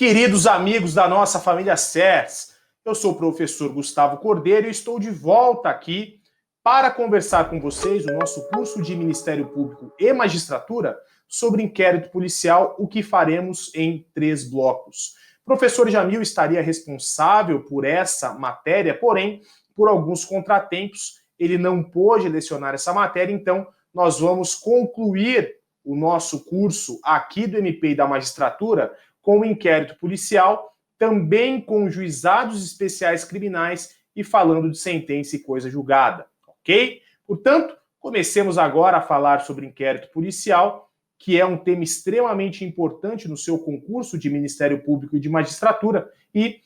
Queridos amigos da nossa família CERS, eu sou o professor Gustavo Cordeiro e estou de volta aqui para conversar com vocês o nosso curso de Ministério Público e Magistratura sobre inquérito policial, o que faremos em 3 blocos. O professor Jamil estaria responsável por essa matéria, porém, por alguns contratempos, ele não pôde lecionar essa matéria, então nós vamos concluir o nosso curso aqui do MP e da Magistratura com o inquérito policial, também com juizados especiais criminais e falando de sentença e coisa julgada, ok? Portanto, comecemos agora a falar sobre inquérito policial, que é um tema extremamente importante no seu concurso de Ministério Público e de Magistratura, e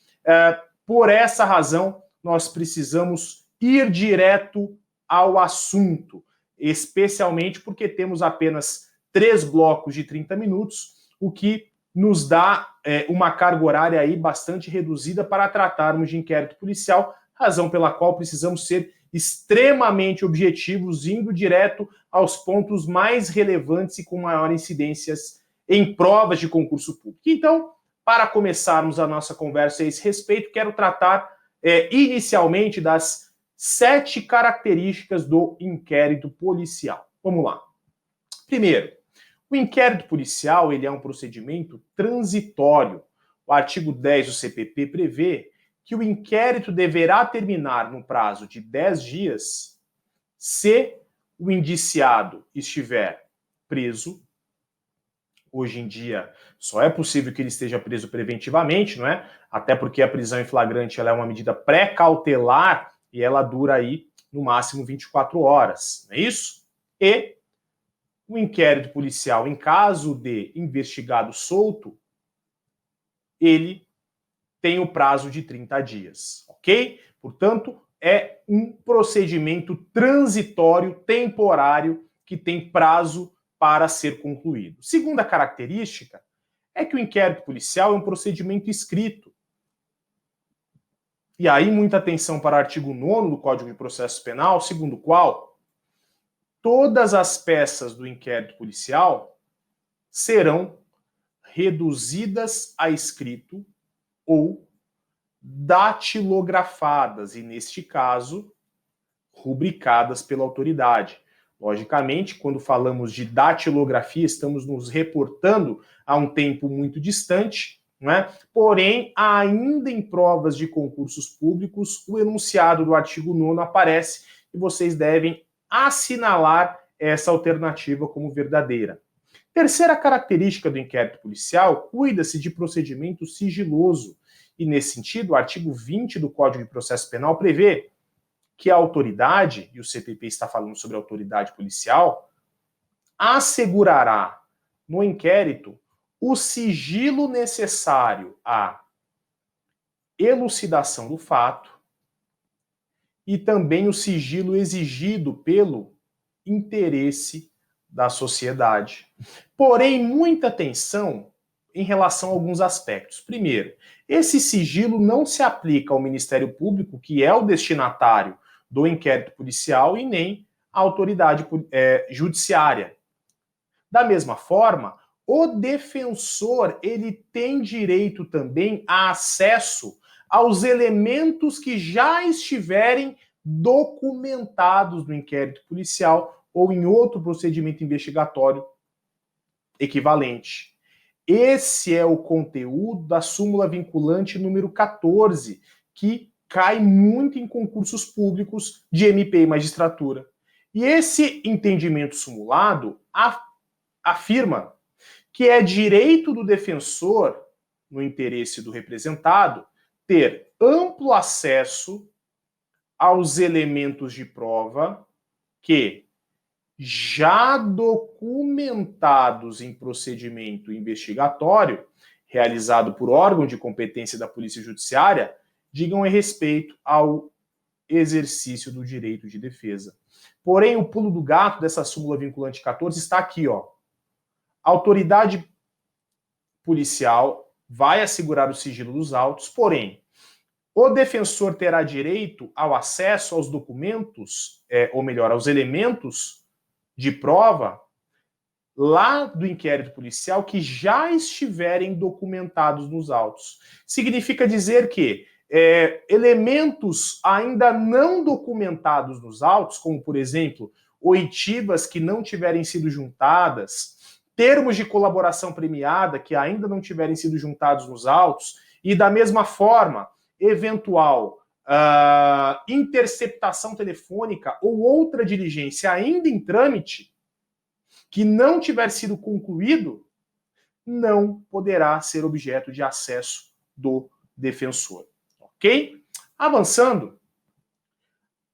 por essa razão nós precisamos ir direto ao assunto, especialmente porque temos apenas 3 blocos de 30 minutos, o que nos dá uma carga horária aí bastante reduzida para tratarmos de inquérito policial, razão pela qual precisamos ser extremamente objetivos, indo direto aos pontos mais relevantes e com maior incidências em provas de concurso público. Então, para começarmos a nossa conversa a esse respeito, quero tratar inicialmente das 7 características do inquérito policial. Vamos lá. Primeiro, o inquérito policial ele é um procedimento transitório. O artigo 10 do CPP prevê que o inquérito deverá terminar no prazo de 10 dias se o indiciado estiver preso. Hoje em dia, só é possível que ele esteja preso preventivamente, não é? Até porque a prisão em flagrante ela é uma medida pré-cautelar e ela dura aí no máximo 24 horas, não é isso? E o inquérito policial, em caso de investigado solto, ele tem o prazo de 30 dias, ok? Portanto, é um procedimento transitório, temporário, que tem prazo para ser concluído. Segunda característica é que o inquérito policial é um procedimento escrito. E aí, muita atenção para o artigo 9º do Código de Processo Penal, segundo o qual todas as peças do inquérito policial serão reduzidas a escrito ou datilografadas, e neste caso, rubricadas pela autoridade. Logicamente, quando falamos de datilografia, estamos nos reportando a um tempo muito distante, não é? Porém, ainda em provas de concursos públicos, o enunciado do artigo 9º aparece e vocês devem assinalar essa alternativa como verdadeira. Terceira característica do inquérito policial, cuida-se de procedimento sigiloso. E, nesse sentido, o artigo 20 do Código de Processo Penal prevê que a autoridade, e o CPP está falando sobre a autoridade policial, assegurará no inquérito o sigilo necessário à elucidação do fato e também o sigilo exigido pelo interesse da sociedade. Porém, muita atenção em relação a alguns aspectos. Primeiro, esse sigilo não se aplica ao Ministério Público, que é o destinatário do inquérito policial, e nem à autoridade judiciária. Da mesma forma, o defensor ele tem direito também a acesso aos elementos que já estiverem documentados no inquérito policial ou em outro procedimento investigatório equivalente. Esse é o conteúdo da súmula vinculante número 14, que cai muito em concursos públicos de MP e magistratura. E esse entendimento sumulado afirma que é direito do defensor, no interesse do representado, ter amplo acesso aos elementos de prova que, já documentados em procedimento investigatório, realizado por órgão de competência da Polícia Judiciária, digam a respeito ao exercício do direito de defesa. Porém, o pulo do gato dessa súmula vinculante 14 está aqui, ó. A autoridade policial vai assegurar o sigilo dos autos, porém, o defensor terá direito ao acesso aos documentos, ou melhor, aos elementos de prova lá do inquérito policial que já estiverem documentados nos autos. Significa dizer que elementos ainda não documentados nos autos, como, por exemplo, oitivas que não tiverem sido juntadas, termos de colaboração premiada que ainda não tiverem sido juntados nos autos, e da mesma forma, eventual interceptação telefônica ou outra diligência ainda em trâmite, que não tiver sido concluído, não poderá ser objeto de acesso do defensor. Ok? Avançando,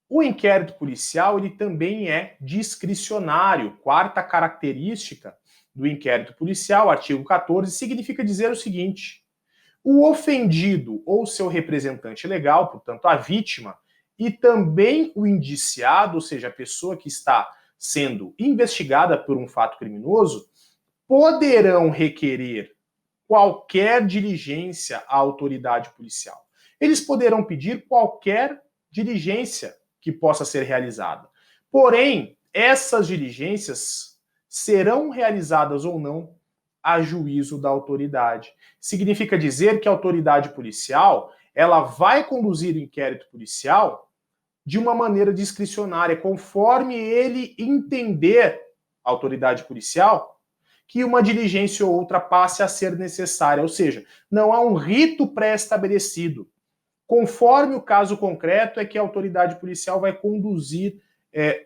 o inquérito policial ele também é discricionário. Quarta característica do inquérito policial, artigo 14, significa dizer o seguinte: o ofendido ou seu representante legal, portanto a vítima, e também o indiciado, ou seja, a pessoa que está sendo investigada por um fato criminoso, poderão requerer qualquer diligência à autoridade policial. Eles poderão pedir qualquer diligência que possa ser realizada. Porém, essas diligências serão realizadas ou não a juízo da autoridade. Significa dizer que a autoridade policial, ela vai conduzir o inquérito policial de uma maneira discricionária, conforme ele entender, a autoridade policial, que uma diligência ou outra passe a ser necessária. Ou seja, não há um rito pré-estabelecido. Conforme o caso concreto, é que a autoridade policial vai conduzir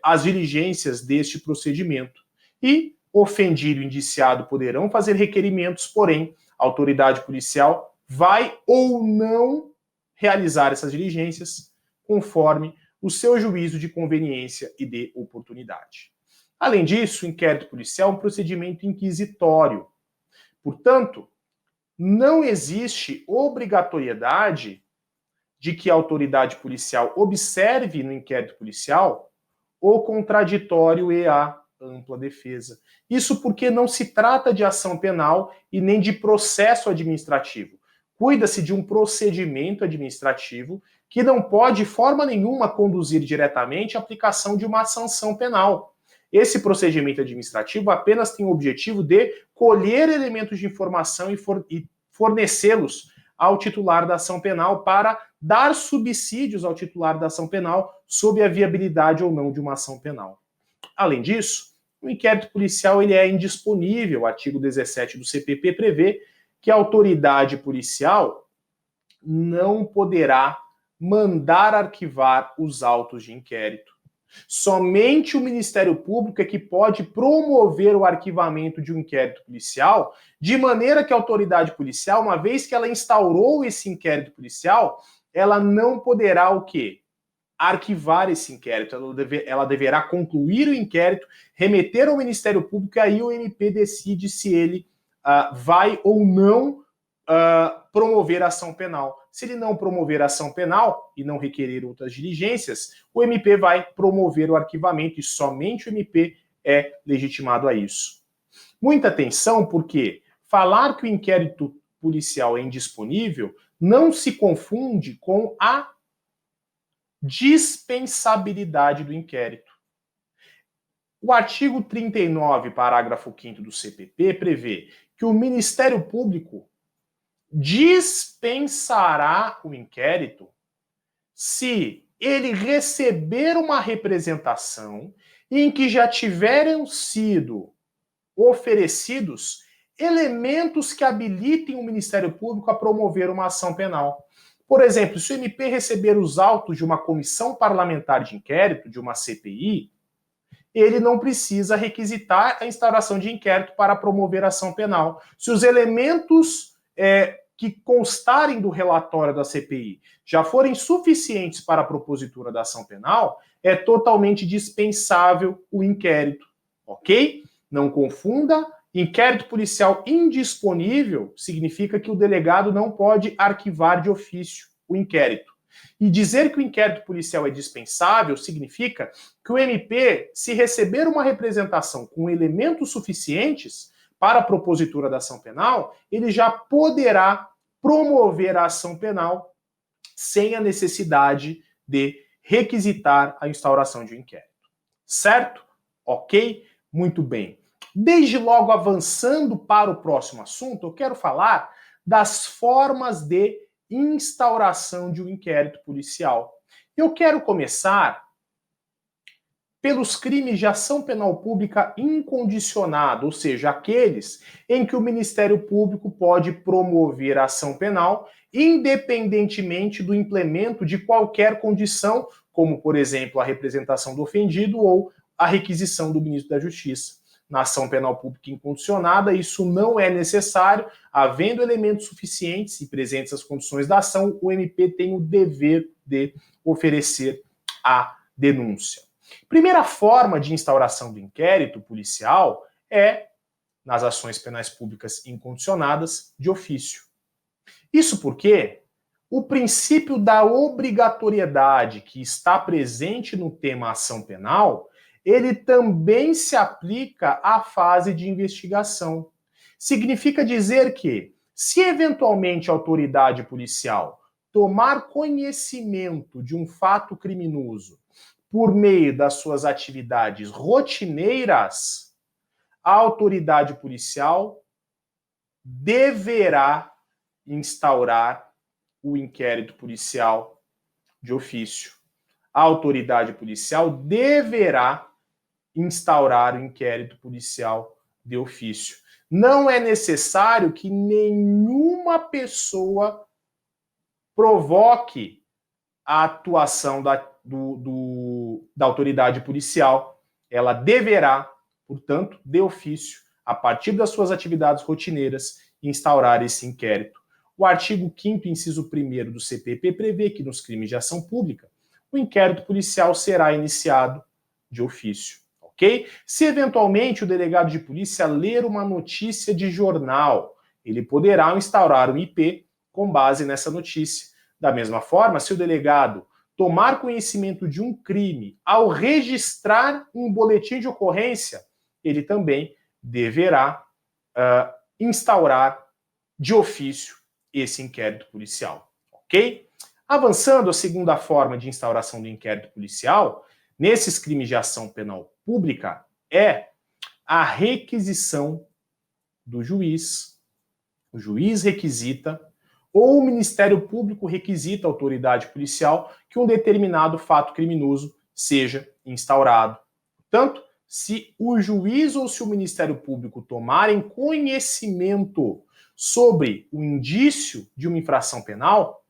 as diligências deste procedimento. E ofendido e indiciado poderão fazer requerimentos, porém, a autoridade policial vai ou não realizar essas diligências conforme o seu juízo de conveniência e de oportunidade. Além disso, o inquérito policial é um procedimento inquisitório. Portanto, não existe obrigatoriedade de que a autoridade policial observe no inquérito policial o contraditório e a ampla defesa. Isso porque não se trata de ação penal e nem de processo administrativo. Cuida-se de um procedimento administrativo que não pode, de forma nenhuma, conduzir diretamente à aplicação de uma sanção penal. Esse procedimento administrativo apenas tem o objetivo de colher elementos de informação e fornecê-los ao titular da ação penal para dar subsídios ao titular da ação penal sob a viabilidade ou não de uma ação penal. Além disso, o inquérito policial ele é indisponível. O artigo 17 do CPP prevê que a autoridade policial não poderá mandar arquivar os autos de inquérito. Somente o Ministério Público é que pode promover o arquivamento de um inquérito policial, de maneira que a autoridade policial, uma vez que ela instaurou esse inquérito policial, ela não poderá o quê? Arquivar esse inquérito. Ela deverá concluir o inquérito, remeter ao Ministério Público, e aí o MP decide se ele vai ou não promover ação penal. Se ele não promover ação penal e não requerer outras diligências, o MP vai promover o arquivamento e somente o MP é legitimado a isso. Muita atenção, porque falar que o inquérito policial é indisponível não se confunde com a dispensabilidade do inquérito. O artigo 39, parágrafo 5º do CPP prevê que o Ministério Público dispensará o inquérito se ele receber uma representação em que já tiveram sido oferecidos elementos que habilitem o Ministério Público a promover uma ação penal. Por exemplo, se o MP receber os autos de uma comissão parlamentar de inquérito, de uma CPI, ele não precisa requisitar a instauração de inquérito para promover ação penal. Se os elementos que constarem do relatório da CPI já forem suficientes para a propositura da ação penal, é totalmente dispensável o inquérito, ok? Não confunda, inquérito policial indisponível significa que o delegado não pode arquivar de ofício o inquérito. E dizer que o inquérito policial é dispensável significa que o MP, se receber uma representação com elementos suficientes para a propositura da ação penal, ele já poderá promover a ação penal sem a necessidade de requisitar a instauração de um inquérito. Certo? Ok? Muito bem. Desde logo, avançando para o próximo assunto, eu quero falar das formas de instauração de um inquérito policial. Eu quero começar pelos crimes de ação penal pública incondicionada, ou seja, aqueles em que o Ministério Público pode promover a ação penal independentemente do implemento de qualquer condição, como, por exemplo, a representação do ofendido ou a requisição do ministro da Justiça. Na ação penal pública incondicionada, isso não é necessário, havendo elementos suficientes e presentes as condições da ação, o MP tem o dever de oferecer a denúncia. Primeira forma de instauração do inquérito policial é nas ações penais públicas incondicionadas de ofício. Isso porque o princípio da obrigatoriedade que está presente no tema ação penal, ele também se aplica à fase de investigação. Significa dizer que, se eventualmente a autoridade policial tomar conhecimento de um fato criminoso por meio das suas atividades rotineiras, a autoridade policial deverá instaurar o inquérito policial de ofício. A autoridade policial deverá instaurar o inquérito policial de ofício. Não é necessário que nenhuma pessoa provoque a atuação da autoridade policial. Ela deverá, portanto, de ofício, a partir das suas atividades rotineiras, instaurar esse inquérito. O artigo 5º, inciso 1º do CPP prevê que nos crimes de ação pública, o inquérito policial será iniciado de ofício, ok? Se eventualmente o delegado de polícia ler uma notícia de jornal, ele poderá instaurar um IP com base nessa notícia. Da mesma forma, se o delegado tomar conhecimento de um crime ao registrar um boletim de ocorrência, ele também deverá instaurar de ofício esse inquérito policial, ok? Avançando, a segunda forma de instauração do inquérito policial, nesses crimes de ação penal pública, é a requisição do juiz. O juiz requisita, ou o Ministério Público requisita à autoridade policial que um determinado fato criminoso seja instaurado. Portanto, se o juiz ou se o Ministério Público tomarem conhecimento sobre o indício de uma infração penal,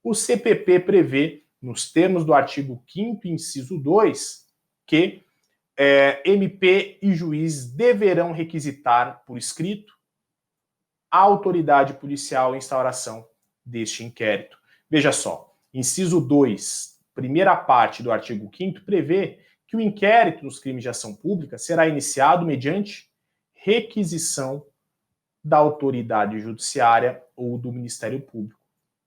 o CPP prevê, nos termos do artigo 5º, inciso 2, que MP e juiz deverão requisitar por escrito a autoridade policial em instauração deste inquérito. Veja só, inciso 2, primeira parte do artigo 5º, prevê que o inquérito nos crimes de ação pública será iniciado mediante requisição da autoridade judiciária ou do Ministério Público,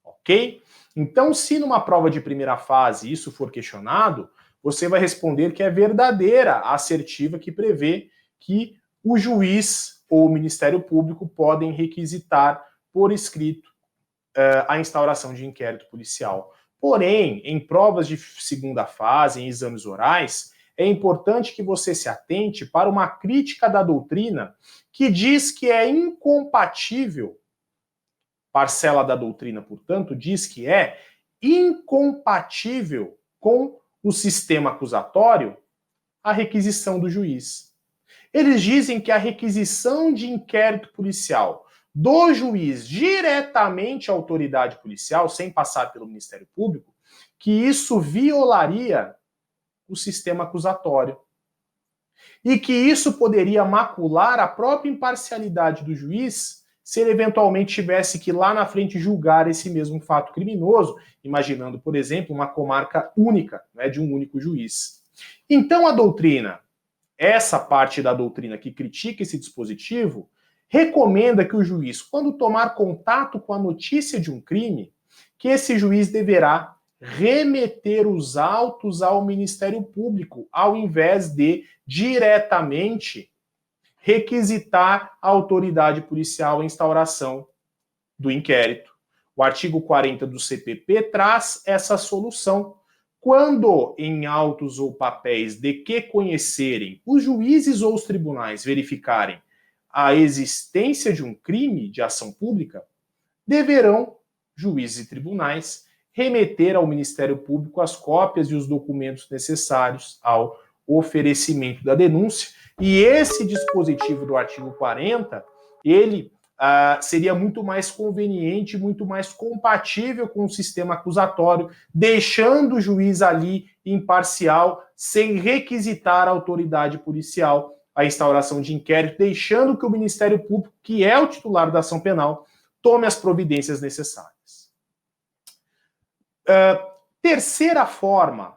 ok? Então, se numa prova de primeira fase isso for questionado, você vai responder que é verdadeira a assertiva que prevê que o juiz ou o Ministério Público podem requisitar por escrito a instauração de inquérito policial. Porém, em provas de segunda fase, em exames orais, é importante que você se atente para uma crítica da doutrina que diz que é incompatível, parcela da doutrina, portanto, diz que é incompatível com o sistema acusatório a requisição do juiz. Eles dizem que a requisição de inquérito policial do juiz diretamente à autoridade policial, sem passar pelo Ministério Público, que isso violaria o sistema acusatório. E que isso poderia macular a própria imparcialidade do juiz se ele eventualmente tivesse que lá na frente julgar esse mesmo fato criminoso, imaginando, por exemplo, uma comarca única, né, de um único juiz. Então a doutrina, essa parte da doutrina que critica esse dispositivo, recomenda que o juiz, quando tomar contato com a notícia de um crime, que esse juiz deverá remeter os autos ao Ministério Público, ao invés de diretamente requisitar a autoridade policial a instauração do inquérito. O artigo 40 do CPP traz essa solução. quando em autos ou papéis de que conhecerem, os juízes ou os tribunais verificarem a existência de um crime de ação pública, deverão juízes e tribunais remeter ao Ministério Público as cópias e os documentos necessários ao oferecimento da denúncia. E esse dispositivo do artigo 40, ele seria muito mais conveniente, muito mais compatível com o sistema acusatório, deixando o juiz ali imparcial, sem requisitar a autoridade policial a instauração de inquérito, deixando que o Ministério Público, que é o titular da ação penal, tome as providências necessárias. Terceira forma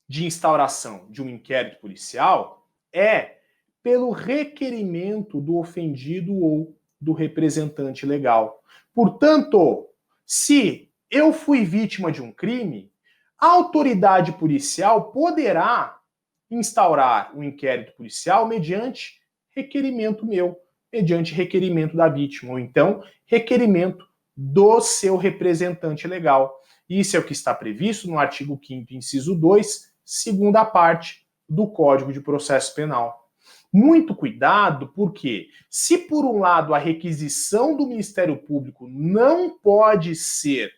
de instauração de um inquérito policial é pelo requerimento do ofendido ou do representante legal. Portanto, se eu fui vítima de um crime, a autoridade policial poderá instaurar um inquérito policial mediante requerimento meu, mediante requerimento da vítima, ou então requerimento do seu representante legal. Isso é o que está previsto no artigo 5º, inciso 2, segunda parte do Código de Processo Penal. Muito cuidado, porque se por um lado a requisição do Ministério Público não pode ser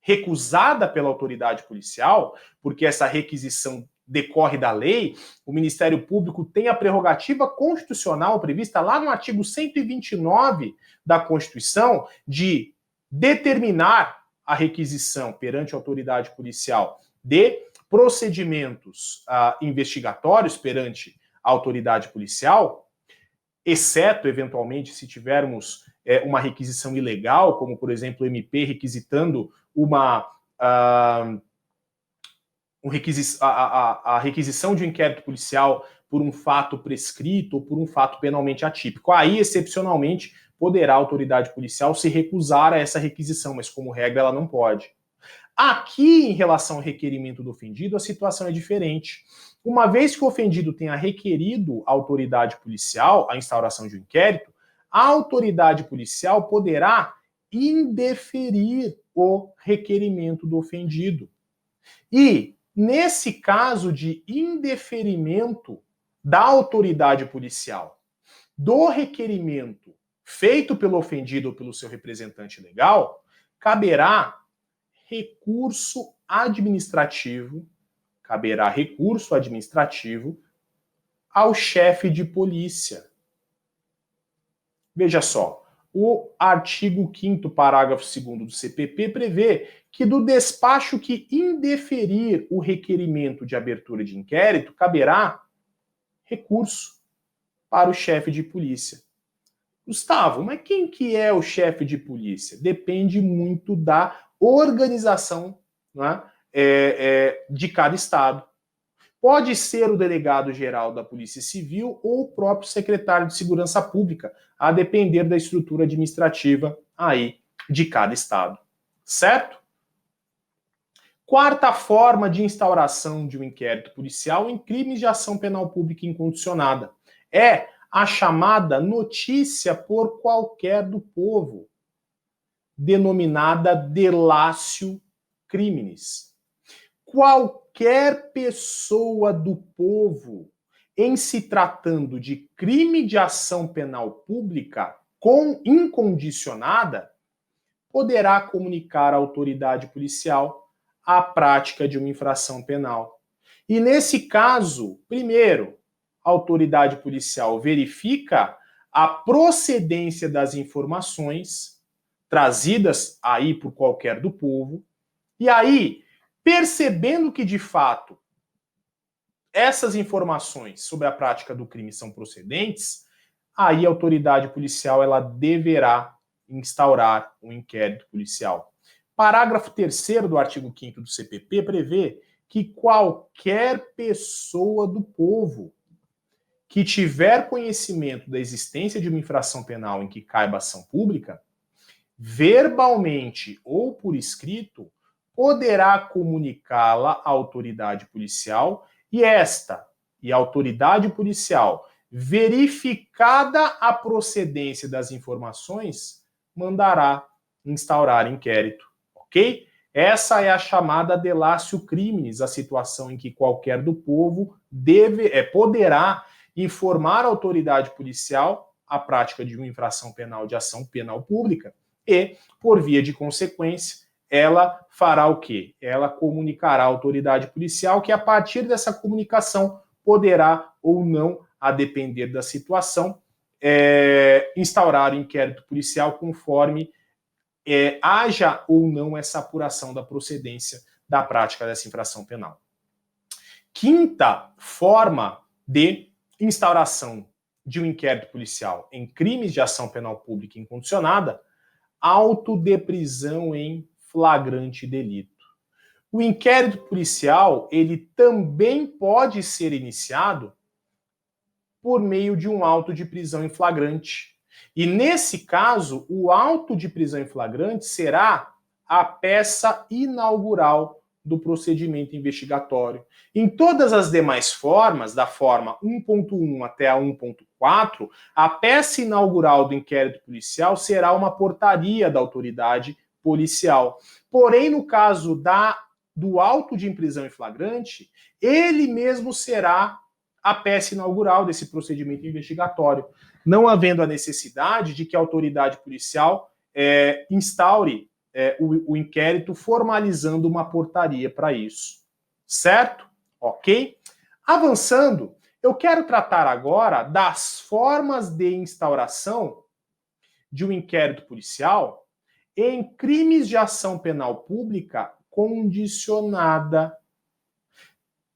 recusada pela autoridade policial, porque essa requisição decorre da lei, o Ministério Público tem a prerrogativa constitucional prevista lá no artigo 129 da Constituição de determinar a requisição perante a autoridade policial de procedimentos investigatórios perante a autoridade policial, exceto, eventualmente, se tivermos uma requisição ilegal, como, por exemplo, o MP requisitando a requisição de um inquérito policial por um fato prescrito ou por um fato penalmente atípico. Aí, excepcionalmente, poderá a autoridade policial se recusar a essa requisição, mas, como regra, ela não pode. Aqui, em relação ao requerimento do ofendido, a situação é diferente. Uma vez que o ofendido tenha requerido à autoridade policial a instauração de um inquérito, a autoridade policial poderá indeferir o requerimento do ofendido. E, nesse caso de indeferimento da autoridade policial do requerimento feito pelo ofendido ou pelo seu representante legal, caberá recurso administrativo ao chefe de polícia. Veja só, o artigo 5º, parágrafo 2º do CPP prevê que do despacho que indeferir o requerimento de abertura de inquérito, caberá recurso para o chefe de polícia. Gustavo, mas quem que é o chefe de polícia? Depende muito da organização, né, de cada estado. Pode ser o delegado-geral da Polícia Civil ou o próprio secretário de Segurança Pública, a depender da estrutura administrativa aí de cada estado. Certo? Quarta forma de instauração de um inquérito policial em crimes de ação penal pública incondicionada é a chamada notícia por qualquer do povo, denominada delatio criminis. Qualquer pessoa do povo, em se tratando de crime de ação penal pública incondicionada, poderá comunicar à autoridade policial a prática de uma infração penal. E nesse caso, primeiro, a autoridade policial verifica a procedência das informações trazidas aí por qualquer do povo, e aí, percebendo que de fato essas informações sobre a prática do crime são procedentes, aí a autoridade policial ela deverá instaurar um inquérito policial. Parágrafo 3º do artigo 5º do CPP prevê que qualquer pessoa do povo que tiver conhecimento da existência de uma infração penal em que caiba ação pública, verbalmente ou por escrito, poderá comunicá-la à autoridade policial e a autoridade policial, verificada a procedência das informações, mandará instaurar inquérito, ok? Essa é a chamada delatio criminis, a situação em que qualquer do povo poderá informar a autoridade policial a prática de uma infração penal de ação penal pública e, por via de consequência, ela fará o quê? Ela comunicará à autoridade policial que, a partir dessa comunicação, poderá ou não, a depender da situação, instaurar o inquérito policial conforme haja ou não essa apuração da procedência da prática dessa infração penal. Quinta forma de instauração de um inquérito policial em crimes de ação penal pública incondicionada, auto de prisão em flagrante delito. O inquérito policial, ele também pode ser iniciado por meio de um auto de prisão em flagrante. E nesse caso, o auto de prisão em flagrante será a peça inaugural do procedimento investigatório. Em todas as demais formas, da forma 1.1 até a 1.4, a peça inaugural do inquérito policial será uma portaria da autoridade policial. Porém, no caso do auto de prisão em flagrante, ele mesmo será a peça inaugural desse procedimento investigatório, não havendo a necessidade de que a autoridade policial instaure o inquérito formalizando uma portaria para isso. Certo? Ok? Avançando, eu quero tratar agora das formas de instauração de um inquérito policial em crimes de ação penal pública condicionada.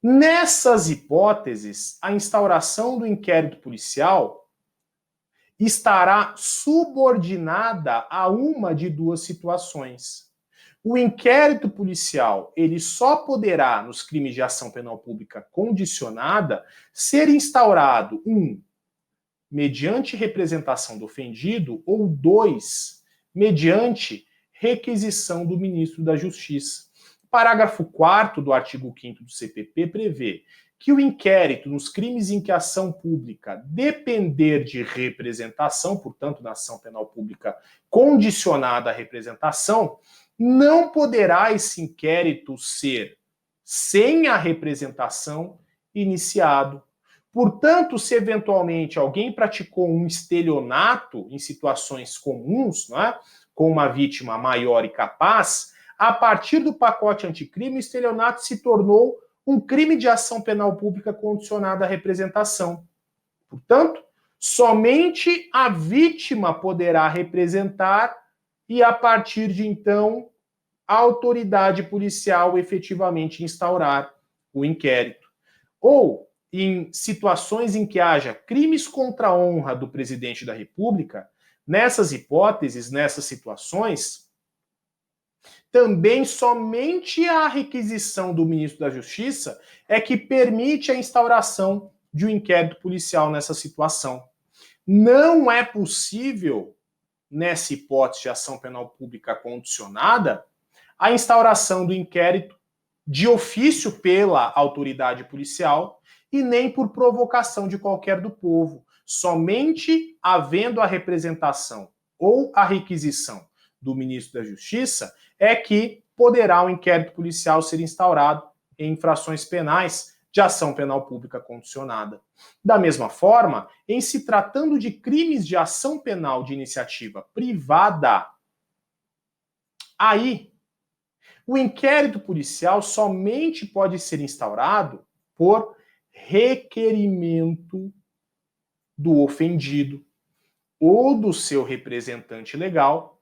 Nessas hipóteses, a instauração do inquérito policial estará subordinada a uma de duas situações. O inquérito policial, ele só poderá, nos crimes de ação penal pública condicionada, ser instaurado, mediante representação do ofendido, ou 2, mediante requisição do ministro da Justiça. O parágrafo 4º do artigo 5º do CPP prevê que o inquérito nos crimes em que a ação pública depender de representação, portanto, na ação penal pública condicionada à representação, não poderá esse inquérito ser, sem a representação, iniciado. Portanto, se eventualmente alguém praticou um estelionato em situações comuns, não é? Com uma vítima maior e capaz, a partir do pacote anticrime, o estelionato se tornou um crime de ação penal pública condicionada à representação. Portanto, somente a vítima poderá representar e, a partir de então, a autoridade policial efetivamente instaurar o inquérito. Ou, em situações em que haja crimes contra a honra do presidente da República, nessas hipóteses, nessas situações, também somente a requisição do ministro da Justiça é que permite a instauração de um inquérito policial nessa situação. Não é possível, nessa hipótese de ação penal pública condicionada, a instauração do inquérito de ofício pela autoridade policial e nem por provocação de qualquer do povo. Somente havendo a representação ou a requisição do ministro da Justiça é que poderá o inquérito policial ser instaurado em infrações penais de ação penal pública condicionada. Da mesma forma, em se tratando de crimes de ação penal de iniciativa privada, aí o inquérito policial somente pode ser instaurado por requerimento do ofendido ou do seu representante legal,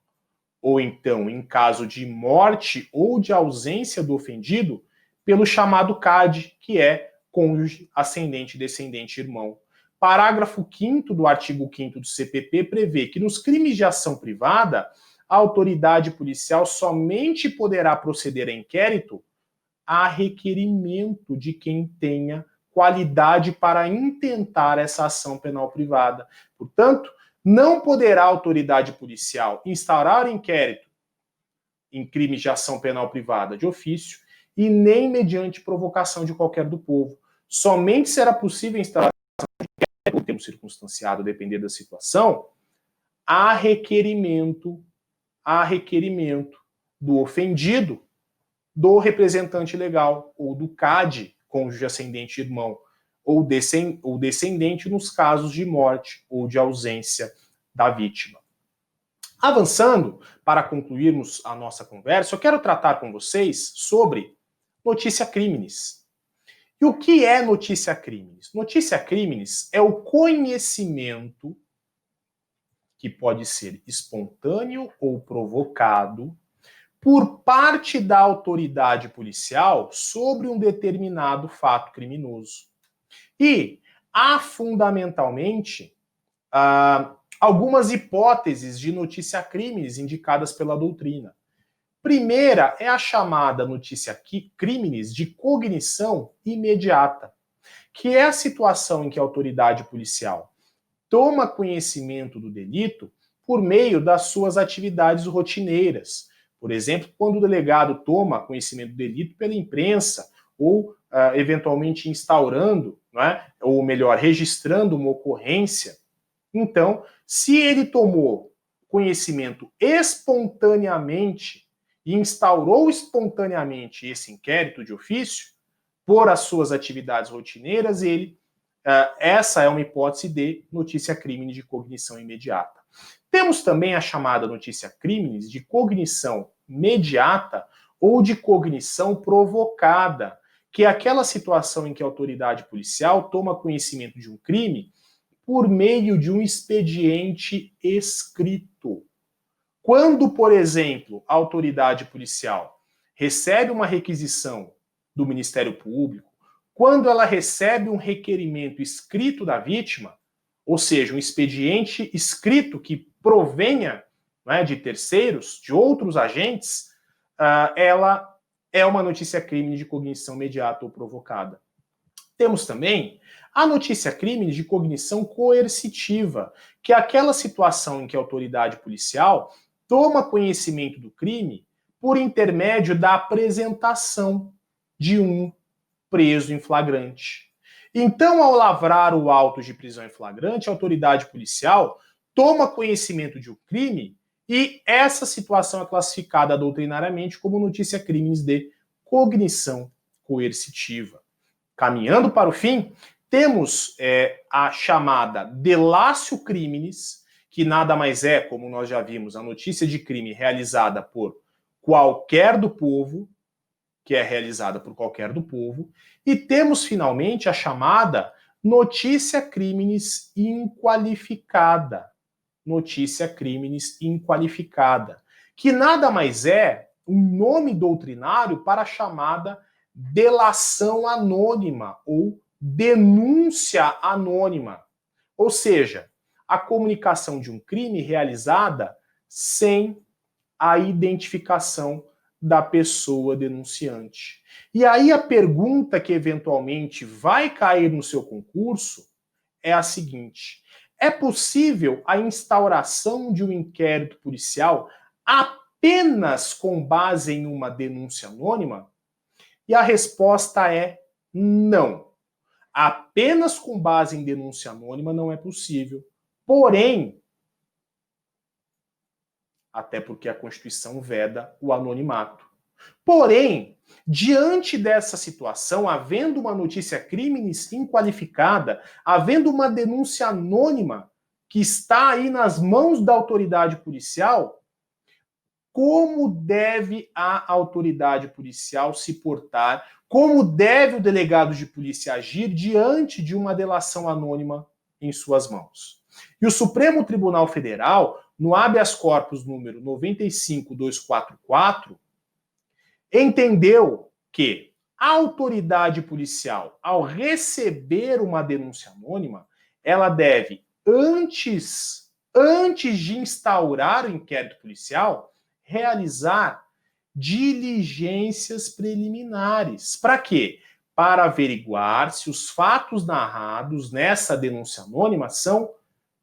ou então, em caso de morte ou de ausência do ofendido, pelo chamado CAD, que é cônjuge, ascendente, descendente, irmão. Parágrafo 5º do artigo 5º do CPP prevê que nos crimes de ação privada, a autoridade policial somente poderá proceder a inquérito a requerimento de quem tenha qualidade para intentar essa ação penal privada. Portanto, não poderá a autoridade policial instaurar inquérito em crimes de ação penal privada de ofício e nem mediante provocação de qualquer do povo. Somente será possível instaurar inquérito, por termo circunstanciado, a depender da situação, a requerimento do ofendido do representante legal, ou do CAD, cônjuge ascendente irmão, ou descendente nos casos de morte ou de ausência da vítima. Avançando, para concluirmos a nossa conversa, eu quero tratar com vocês sobre notícia crimes. E o que é notícia crimes? Notícia crimes é o conhecimento que pode ser espontâneo ou provocado por parte da autoridade policial sobre um determinado fato criminoso. E há fundamentalmente algumas hipóteses de notícia crimes indicadas pela doutrina. Primeira é a chamada notícia crimes de cognição imediata, que é a situação em que a autoridade policial toma conhecimento do delito por meio das suas atividades rotineiras. Por exemplo, quando o delegado toma conhecimento do delito pela imprensa, ou eventualmente instaurando, ou melhor, registrando uma ocorrência. Então, se ele tomou conhecimento espontaneamente e instaurou espontaneamente esse inquérito de ofício, por as suas atividades rotineiras, essa é uma hipótese de notícia crime de cognição imediata. Temos também a chamada notícia crimes de cognição mediata ou de cognição provocada, que é aquela situação em que a autoridade policial toma conhecimento de um crime por meio de um expediente escrito. Quando, por exemplo, a autoridade policial recebe uma requisição do Ministério Público, quando ela recebe um requerimento escrito da vítima, ou seja, um expediente escrito que provenha de terceiros, de outros agentes, ela é uma notícia crime de cognição imediata ou provocada. Temos também a notícia crime de cognição coercitiva, que é aquela situação em que a autoridade policial toma conhecimento do crime por intermédio da apresentação de um preso em flagrante. Então, ao lavrar o auto de prisão em flagrante, a autoridade policial toma conhecimento de um crime e essa situação é classificada doutrinariamente como notícia crimes de cognição coercitiva. Caminhando para o fim, temos a chamada delatio criminis, que nada mais é, como nós já vimos, a notícia de crime realizada por qualquer do povo, que é realizada por qualquer do povo, e temos finalmente a chamada notícia criminis inqualificada. Notícia criminis inqualificada, que nada mais é um nome doutrinário para a chamada delação anônima ou denúncia anônima. Ou seja, a comunicação de um crime realizada sem a identificação da pessoa denunciante. E aí a pergunta que eventualmente vai cair no seu concurso é a seguinte: é possível a instauração de um inquérito policial apenas com base em uma denúncia anônima? E a resposta é não. Apenas com base em denúncia anônima não é possível. Porém, até porque a Constituição veda o anonimato. Porém, diante dessa situação, havendo uma notícia crimes inqualificada, havendo uma denúncia anônima que está aí nas mãos da autoridade policial, como deve a autoridade policial se portar, como deve o delegado de polícia agir diante de uma delação anônima em suas mãos. E o Supremo Tribunal Federal, no habeas corpus número 95244, entendeu que a autoridade policial, ao receber uma denúncia anônima, ela deve, antes de instaurar o inquérito policial, realizar diligências preliminares. Para quê? Para averiguar se os fatos narrados nessa denúncia anônima são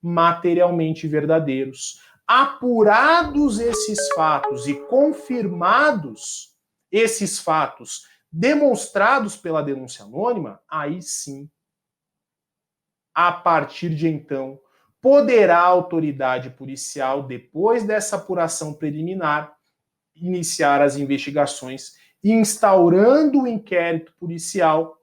materialmente verdadeiros. Apurados esses fatos e confirmados esses fatos demonstrados pela denúncia anônima, aí sim, a partir de então, poderá a autoridade policial, depois dessa apuração preliminar, iniciar as investigações instaurando o inquérito policial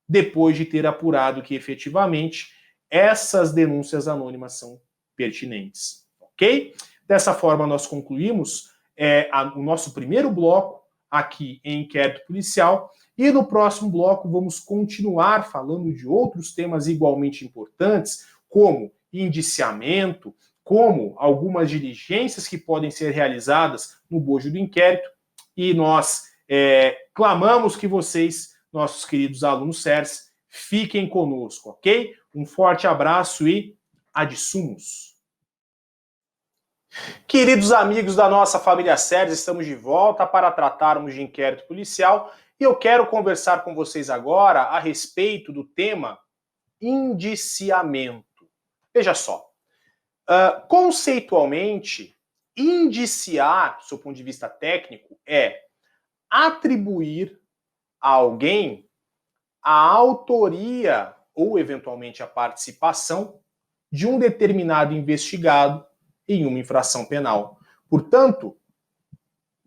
depois de ter apurado que efetivamente essas denúncias anônimas são pertinentes, ok? Dessa forma, nós concluímos o nosso primeiro bloco aqui em inquérito policial e no próximo bloco vamos continuar falando de outros temas igualmente importantes, como indiciamento, como algumas diligências que podem ser realizadas no bojo do inquérito, e nós clamamos que vocês, nossos queridos alunos CERS, fiquem conosco, ok? Um forte abraço e ad summus. Queridos amigos da nossa família CERS, estamos de volta para tratarmos de inquérito policial e eu quero conversar com vocês agora a respeito do tema indiciamento. Veja só, conceitualmente, indiciar, do seu ponto de vista técnico, é atribuir a alguém a autoria ou, eventualmente, a participação de um determinado investigado em uma infração penal. Portanto,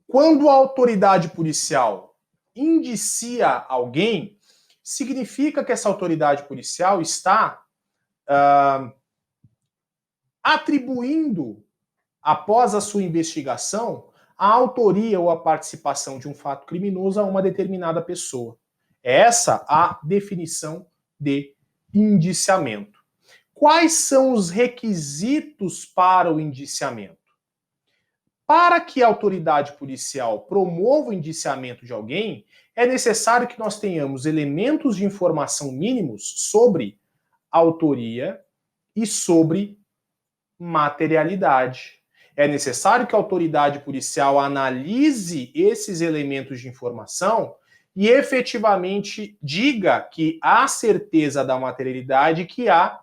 quando a autoridade policial indicia alguém, significa que essa autoridade policial está atribuindo, após a sua investigação, a autoria ou a participação de um fato criminoso a uma determinada pessoa. É essa a definição de indiciamento. Quais são os requisitos para o indiciamento? Para que a autoridade policial promova o indiciamento de alguém, é necessário que nós tenhamos elementos de informação mínimos sobre autoria e sobre materialidade. É necessário que a autoridade policial analise esses elementos de informação e efetivamente diga que há certeza da materialidade, que há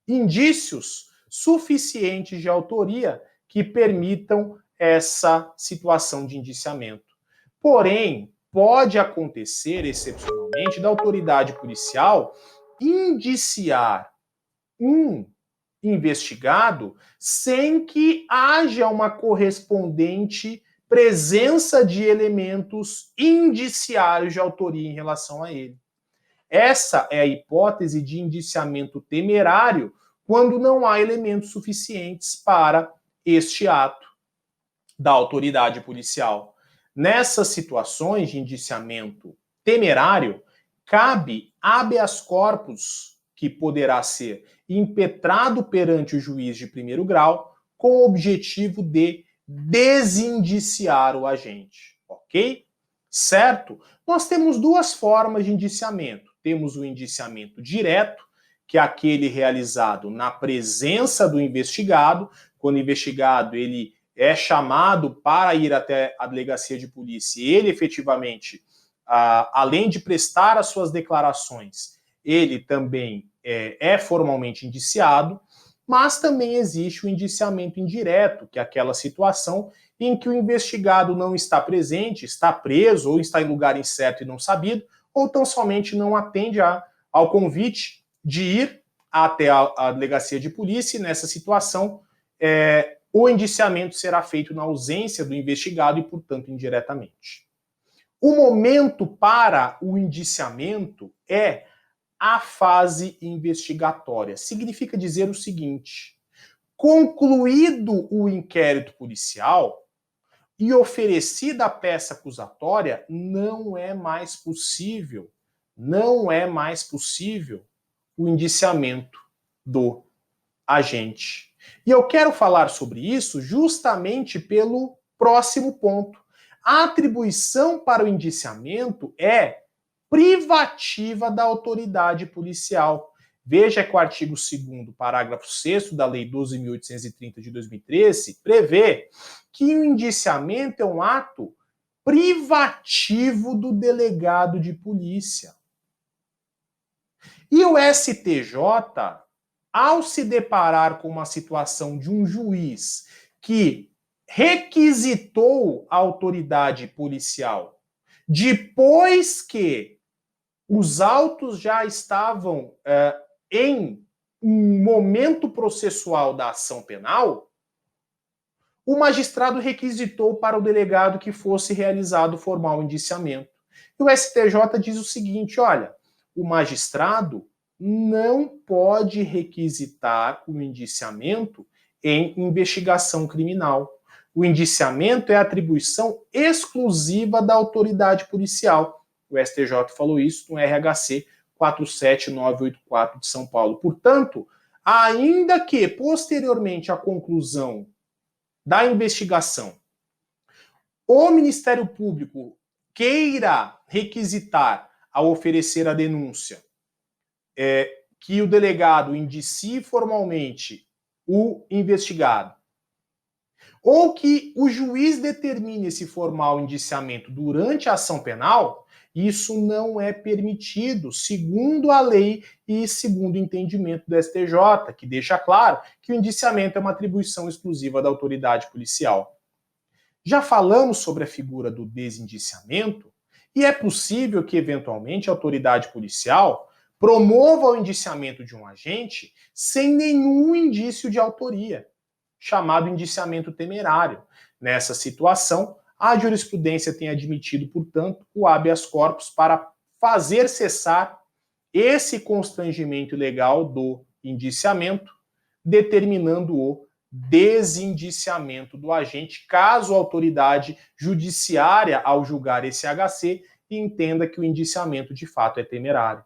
indícios suficientes de autoria que permitam essa situação de indiciamento. Porém, pode acontecer, excepcionalmente, da autoridade policial indiciar um investigado sem que haja uma correspondente presença de elementos indiciários de autoria em relação a ele. Essa é a hipótese de indiciamento temerário, quando não há elementos suficientes para este ato da autoridade policial. Nessas situações de indiciamento temerário, cabe habeas corpus, que poderá ser impetrado perante o juiz de primeiro grau, com o objetivo de desindiciar o agente, ok? Certo? Nós temos duas formas de indiciamento. Temos o indiciamento direto, que é aquele realizado na presença do investigado, quando o investigado ele é chamado para ir até a delegacia de polícia e ele efetivamente, além de prestar as suas declarações, ele também é formalmente indiciado, mas também existe o indiciamento indireto, que é aquela situação em que o investigado não está presente, está preso ou está em lugar incerto e não sabido, ou tão somente não atende ao convite de ir até a delegacia de polícia, e nessa situação o indiciamento será feito na ausência do investigado e, portanto, indiretamente. O momento para o indiciamento é a fase investigatória. Significa dizer o seguinte: concluído o inquérito policial e oferecida a peça acusatória, não é mais possível o indiciamento do agente. E eu quero falar sobre isso justamente pelo próximo ponto. A atribuição para o indiciamento é privativa da autoridade policial. Veja que o artigo 2º, parágrafo 6º da Lei 12.830 de 2013 prevê que o indiciamento é um ato privativo do delegado de polícia. E o STJ, ao se deparar com uma situação de um juiz que requisitou a autoridade policial depois que os autos já estavam em um momento processual da ação penal, o magistrado requisitou para o delegado que fosse realizado o formal indiciamento. E o STJ diz o seguinte, olha, o magistrado não pode requisitar o indiciamento em investigação criminal. O indiciamento é atribuição exclusiva da autoridade policial. O STJ falou isso no RHC 47984 de São Paulo. Portanto, ainda que posteriormente à conclusão da investigação, o Ministério Público queira requisitar ao oferecer a denúncia que o delegado indicie formalmente o investigado, ou que o juiz determine esse formal indiciamento durante a ação penal, isso não é permitido, segundo a lei e segundo o entendimento do STJ, que deixa claro que o indiciamento é uma atribuição exclusiva da autoridade policial. Já falamos sobre a figura do desindiciamento, e é possível que, eventualmente, a autoridade policial promova o indiciamento de um agente sem nenhum indício de autoria, chamado indiciamento temerário. Nessa situação, a jurisprudência tem admitido, portanto, o habeas corpus para fazer cessar esse constrangimento ilegal do indiciamento, determinando-o desindiciamento do agente, caso a autoridade judiciária, ao julgar esse HC, entenda que o indiciamento de fato é temerário.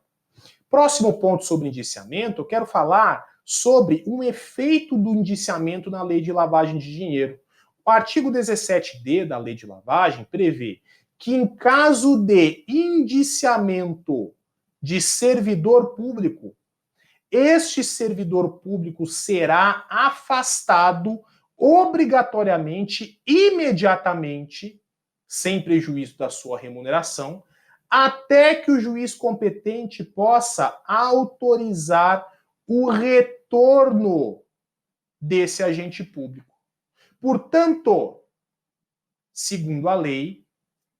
Próximo ponto sobre indiciamento, eu quero falar sobre um efeito do indiciamento na lei de lavagem de dinheiro. O artigo 17D da lei de lavagem prevê que, em caso de indiciamento de servidor público, este servidor público será afastado obrigatoriamente, imediatamente, sem prejuízo da sua remuneração, até que o juiz competente possa autorizar o retorno desse agente público. Portanto, segundo a lei,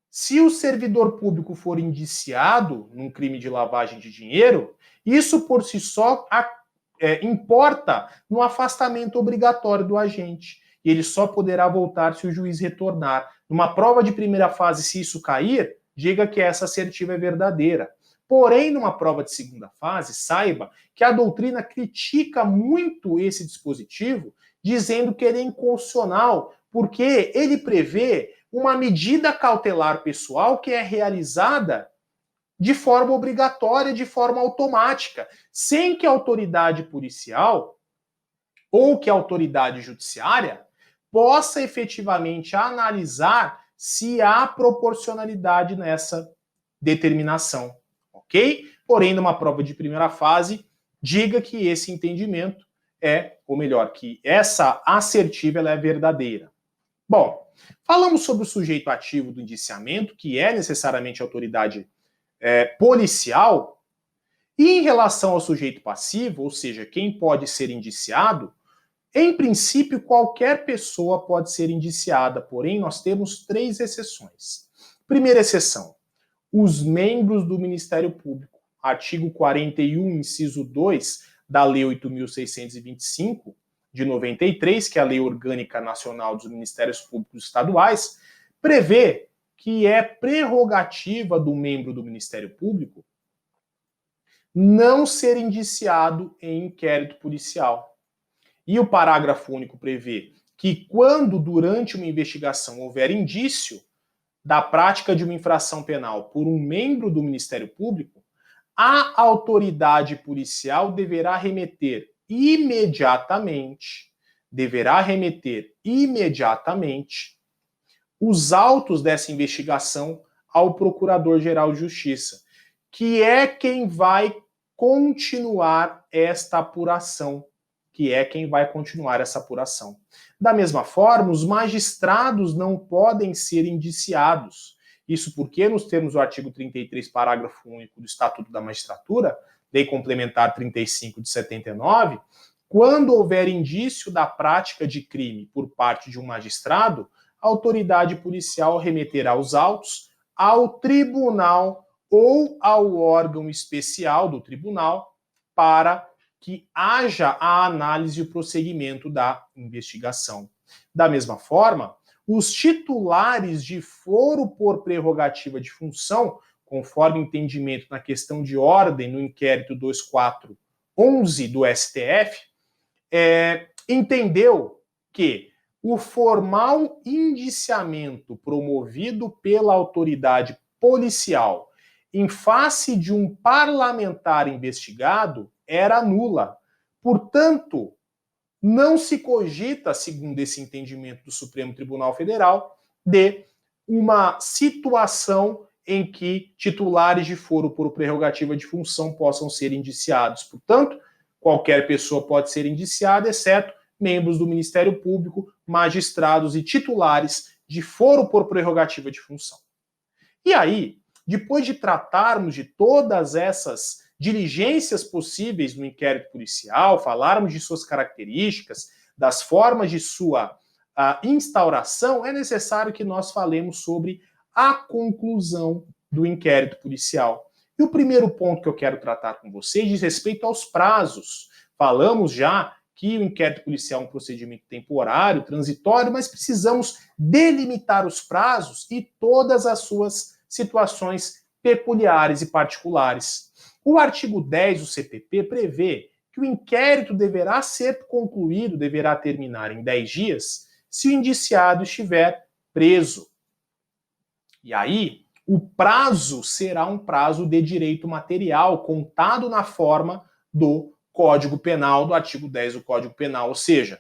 se o servidor público for indiciado num crime de lavagem de dinheiro, isso por si só importa no afastamento obrigatório do agente. E ele só poderá voltar se o juiz retornar. Numa prova de primeira fase, se isso cair, diga que essa assertiva é verdadeira. Porém, numa prova de segunda fase, saiba que a doutrina critica muito esse dispositivo, dizendo que ele é inconstitucional, porque ele prevê uma medida cautelar pessoal que é realizada de forma obrigatória, de forma automática, sem que a autoridade policial ou que a autoridade judiciária possa efetivamente analisar se há proporcionalidade nessa determinação, ok? Porém, numa prova de primeira fase, diga que esse entendimento ou melhor, que essa assertiva ela é verdadeira. Bom, falamos sobre o sujeito ativo do indiciamento, que é necessariamente a autoridade policial, e em relação ao sujeito passivo, ou seja, quem pode ser indiciado, em princípio, qualquer pessoa pode ser indiciada, porém nós temos 3 exceções. Primeira exceção, os membros do Ministério Público. Artigo 41, inciso 2 da Lei 8.625, de 93, que é a Lei Orgânica Nacional dos Ministérios Públicos Estaduais, prevê que é prerrogativa do membro do Ministério Público não ser indiciado em inquérito policial. E o parágrafo único prevê que quando, durante uma investigação, houver indício da prática de uma infração penal por um membro do Ministério Público, a autoridade policial deverá remeter imediatamente os autos dessa investigação ao Procurador-Geral de Justiça, que é quem vai continuar esta apuração. Da mesma forma, os magistrados não podem ser indiciados. Isso porque, nos termos do artigo 33, parágrafo único do Estatuto da Magistratura, Lei Complementar 35 de 79, quando houver indício da prática de crime por parte de um magistrado, a autoridade policial remeterá os autos ao tribunal ou ao órgão especial do tribunal para que haja a análise e o prosseguimento da investigação. Da mesma forma, os titulares de foro por prerrogativa de função, conforme entendimento na questão de ordem no inquérito 2411 do STF, entendeu que o formal indiciamento promovido pela autoridade policial em face de um parlamentar investigado era nula. Portanto, não se cogita, segundo esse entendimento do Supremo Tribunal Federal, de uma situação em que titulares de foro por prerrogativa de função possam ser indiciados. Portanto, qualquer pessoa pode ser indiciada, exceto membros do Ministério Público, magistrados e titulares de foro por prerrogativa de função. E aí, depois de tratarmos de todas essas diligências possíveis no inquérito policial, falarmos de suas características, das formas de sua instauração, é necessário que nós falemos sobre a conclusão do inquérito policial. E o primeiro ponto que eu quero tratar com vocês diz respeito aos prazos. Falamos já que o inquérito policial é um procedimento temporário, transitório, mas precisamos delimitar os prazos e todas as suas situações peculiares e particulares. O artigo 10 do CPP prevê que o inquérito deverá ser concluído, deverá terminar em 10 dias, se o indiciado estiver preso. E aí, o prazo será um prazo de direito material, contado na forma do Código Penal, do artigo 10 do Código Penal, ou seja,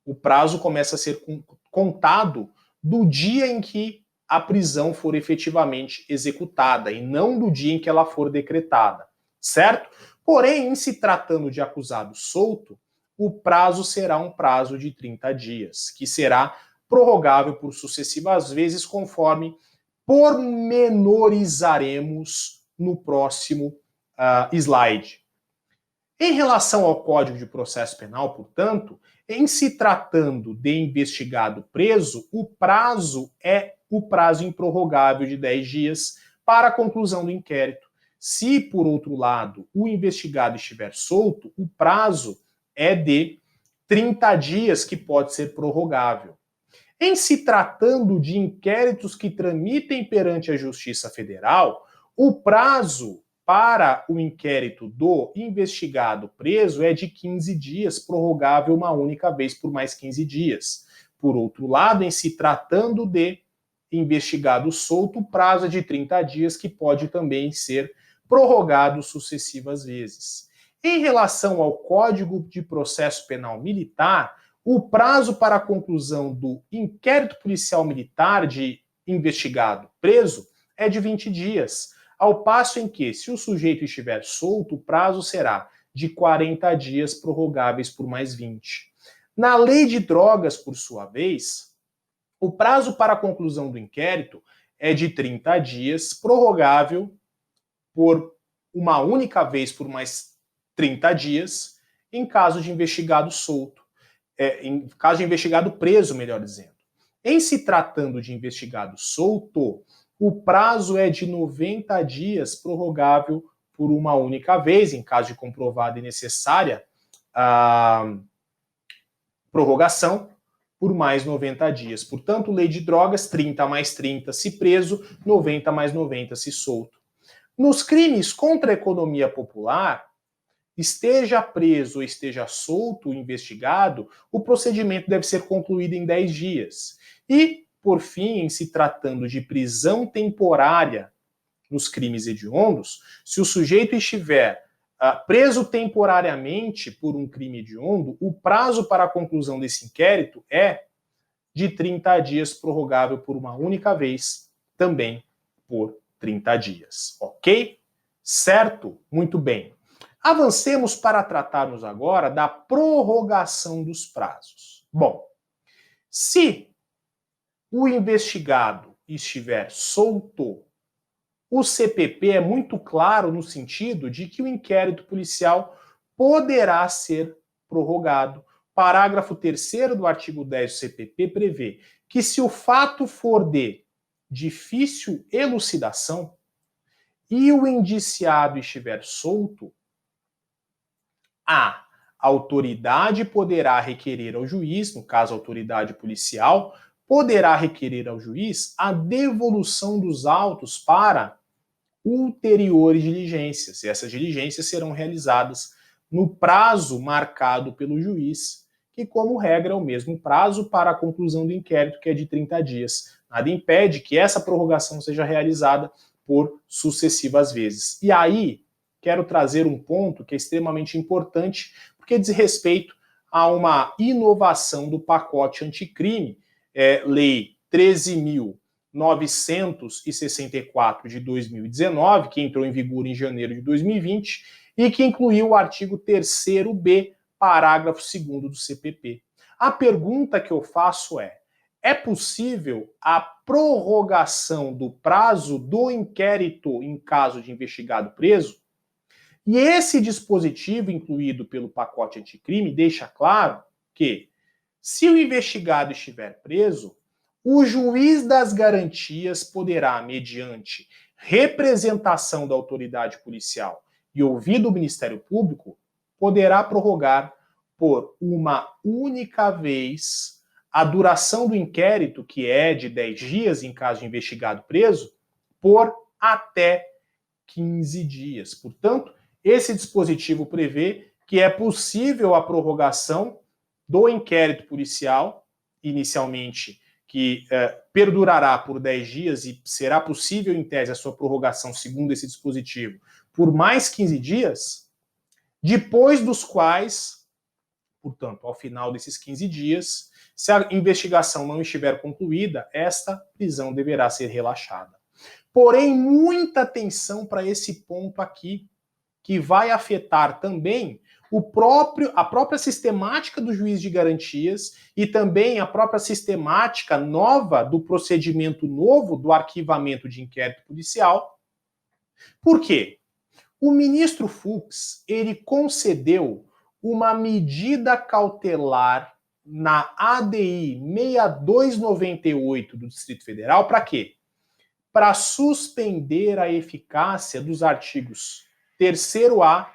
o prazo começa a ser contado do dia em que a prisão for efetivamente executada e não do dia em que ela for decretada, certo? Porém, em se tratando de acusado solto, o prazo será um prazo de 30 dias, que será prorrogável por sucessivas vezes, conforme pormenorizaremos no próximo slide. Em relação ao Código de Processo Penal, portanto, em se tratando de investigado preso, o prazo é o prazo improrrogável de 10 dias para a conclusão do inquérito. Se, por outro lado, o investigado estiver solto, o prazo é de 30 dias, que pode ser prorrogável. Em se tratando de inquéritos que tramitem perante a Justiça Federal, o prazo para o inquérito do investigado preso é de 15 dias, prorrogável uma única vez por mais 15 dias. Por outro lado, em se tratando de investigado solto, o prazo é de 30 dias, que pode também ser prorrogado sucessivas vezes. Em relação ao Código de Processo Penal Militar, o prazo para a conclusão do inquérito policial militar de investigado preso é de 20 dias, ao passo em que, se o sujeito estiver solto, o prazo será de 40 dias, prorrogáveis por mais 20. Na lei de drogas, por sua vez, o prazo para a conclusão do inquérito é de 30 dias, prorrogável por uma única vez por mais 30 dias, em caso de investigado solto. Em caso de investigado preso, melhor dizendo. Em se tratando de investigado solto, o prazo é de 90 dias, prorrogável por uma única vez, em caso de comprovada e necessária a prorrogação, por mais 90 dias. Portanto, lei de drogas, 30 mais 30 se preso, 90 mais 90 se solto. Nos crimes contra a economia popular, esteja preso ou esteja solto o investigado, o procedimento deve ser concluído em 10 dias. E, por fim, em se tratando de prisão temporária nos crimes hediondos, se o sujeito estiver preso temporariamente por um crime hediondo, o prazo para a conclusão desse inquérito é de 30 dias, prorrogável por uma única vez, também por 30 dias. Ok? Certo? Muito bem. Avancemos para tratarmos agora da prorrogação dos prazos. Bom, se o investigado estiver solto, o CPP é muito claro no sentido de que o inquérito policial poderá ser prorrogado. Parágrafo 3º do artigo 10 do CPP prevê que, se o fato for de difícil elucidação e o indiciado estiver solto, a autoridade poderá requerer ao juiz, no caso a autoridade policial, poderá requerer ao juiz a devolução dos autos para ulteriores diligências. E essas diligências serão realizadas no prazo marcado pelo juiz, que, como regra, é o mesmo prazo para a conclusão do inquérito, que é de 30 dias. Nada impede que essa prorrogação seja realizada por sucessivas vezes. E aí, quero trazer um ponto que é extremamente importante, porque diz respeito a uma inovação do pacote anticrime, Lei 13.964 de 2019, que entrou em vigor em janeiro de 2020, e que incluiu o artigo 3º-B, parágrafo 2º do CPP. A pergunta que eu faço é possível a prorrogação do prazo do inquérito em caso de investigado preso? E esse dispositivo incluído pelo pacote anticrime deixa claro que, se o investigado estiver preso, o juiz das garantias poderá, mediante representação da autoridade policial e ouvido o Ministério Público, poderá prorrogar por uma única vez a duração do inquérito, que é de 10 dias em caso de investigado preso, por até 15 dias. Portanto, esse dispositivo prevê que é possível a prorrogação do inquérito policial, inicialmente, que perdurará por 10 dias e será possível, em tese, a sua prorrogação, segundo esse dispositivo, por mais 15 dias, depois dos quais, portanto, ao final desses 15 dias, se a investigação não estiver concluída, esta prisão deverá ser relaxada. Porém, muita atenção para esse ponto aqui, que vai afetar também a própria sistemática do juiz de garantias e também a própria sistemática nova do procedimento novo do arquivamento de inquérito policial. Por quê? O ministro Fux, ele concedeu uma medida cautelar na ADI 6298 do Distrito Federal, para quê? Para suspender a eficácia dos artigos 3º-A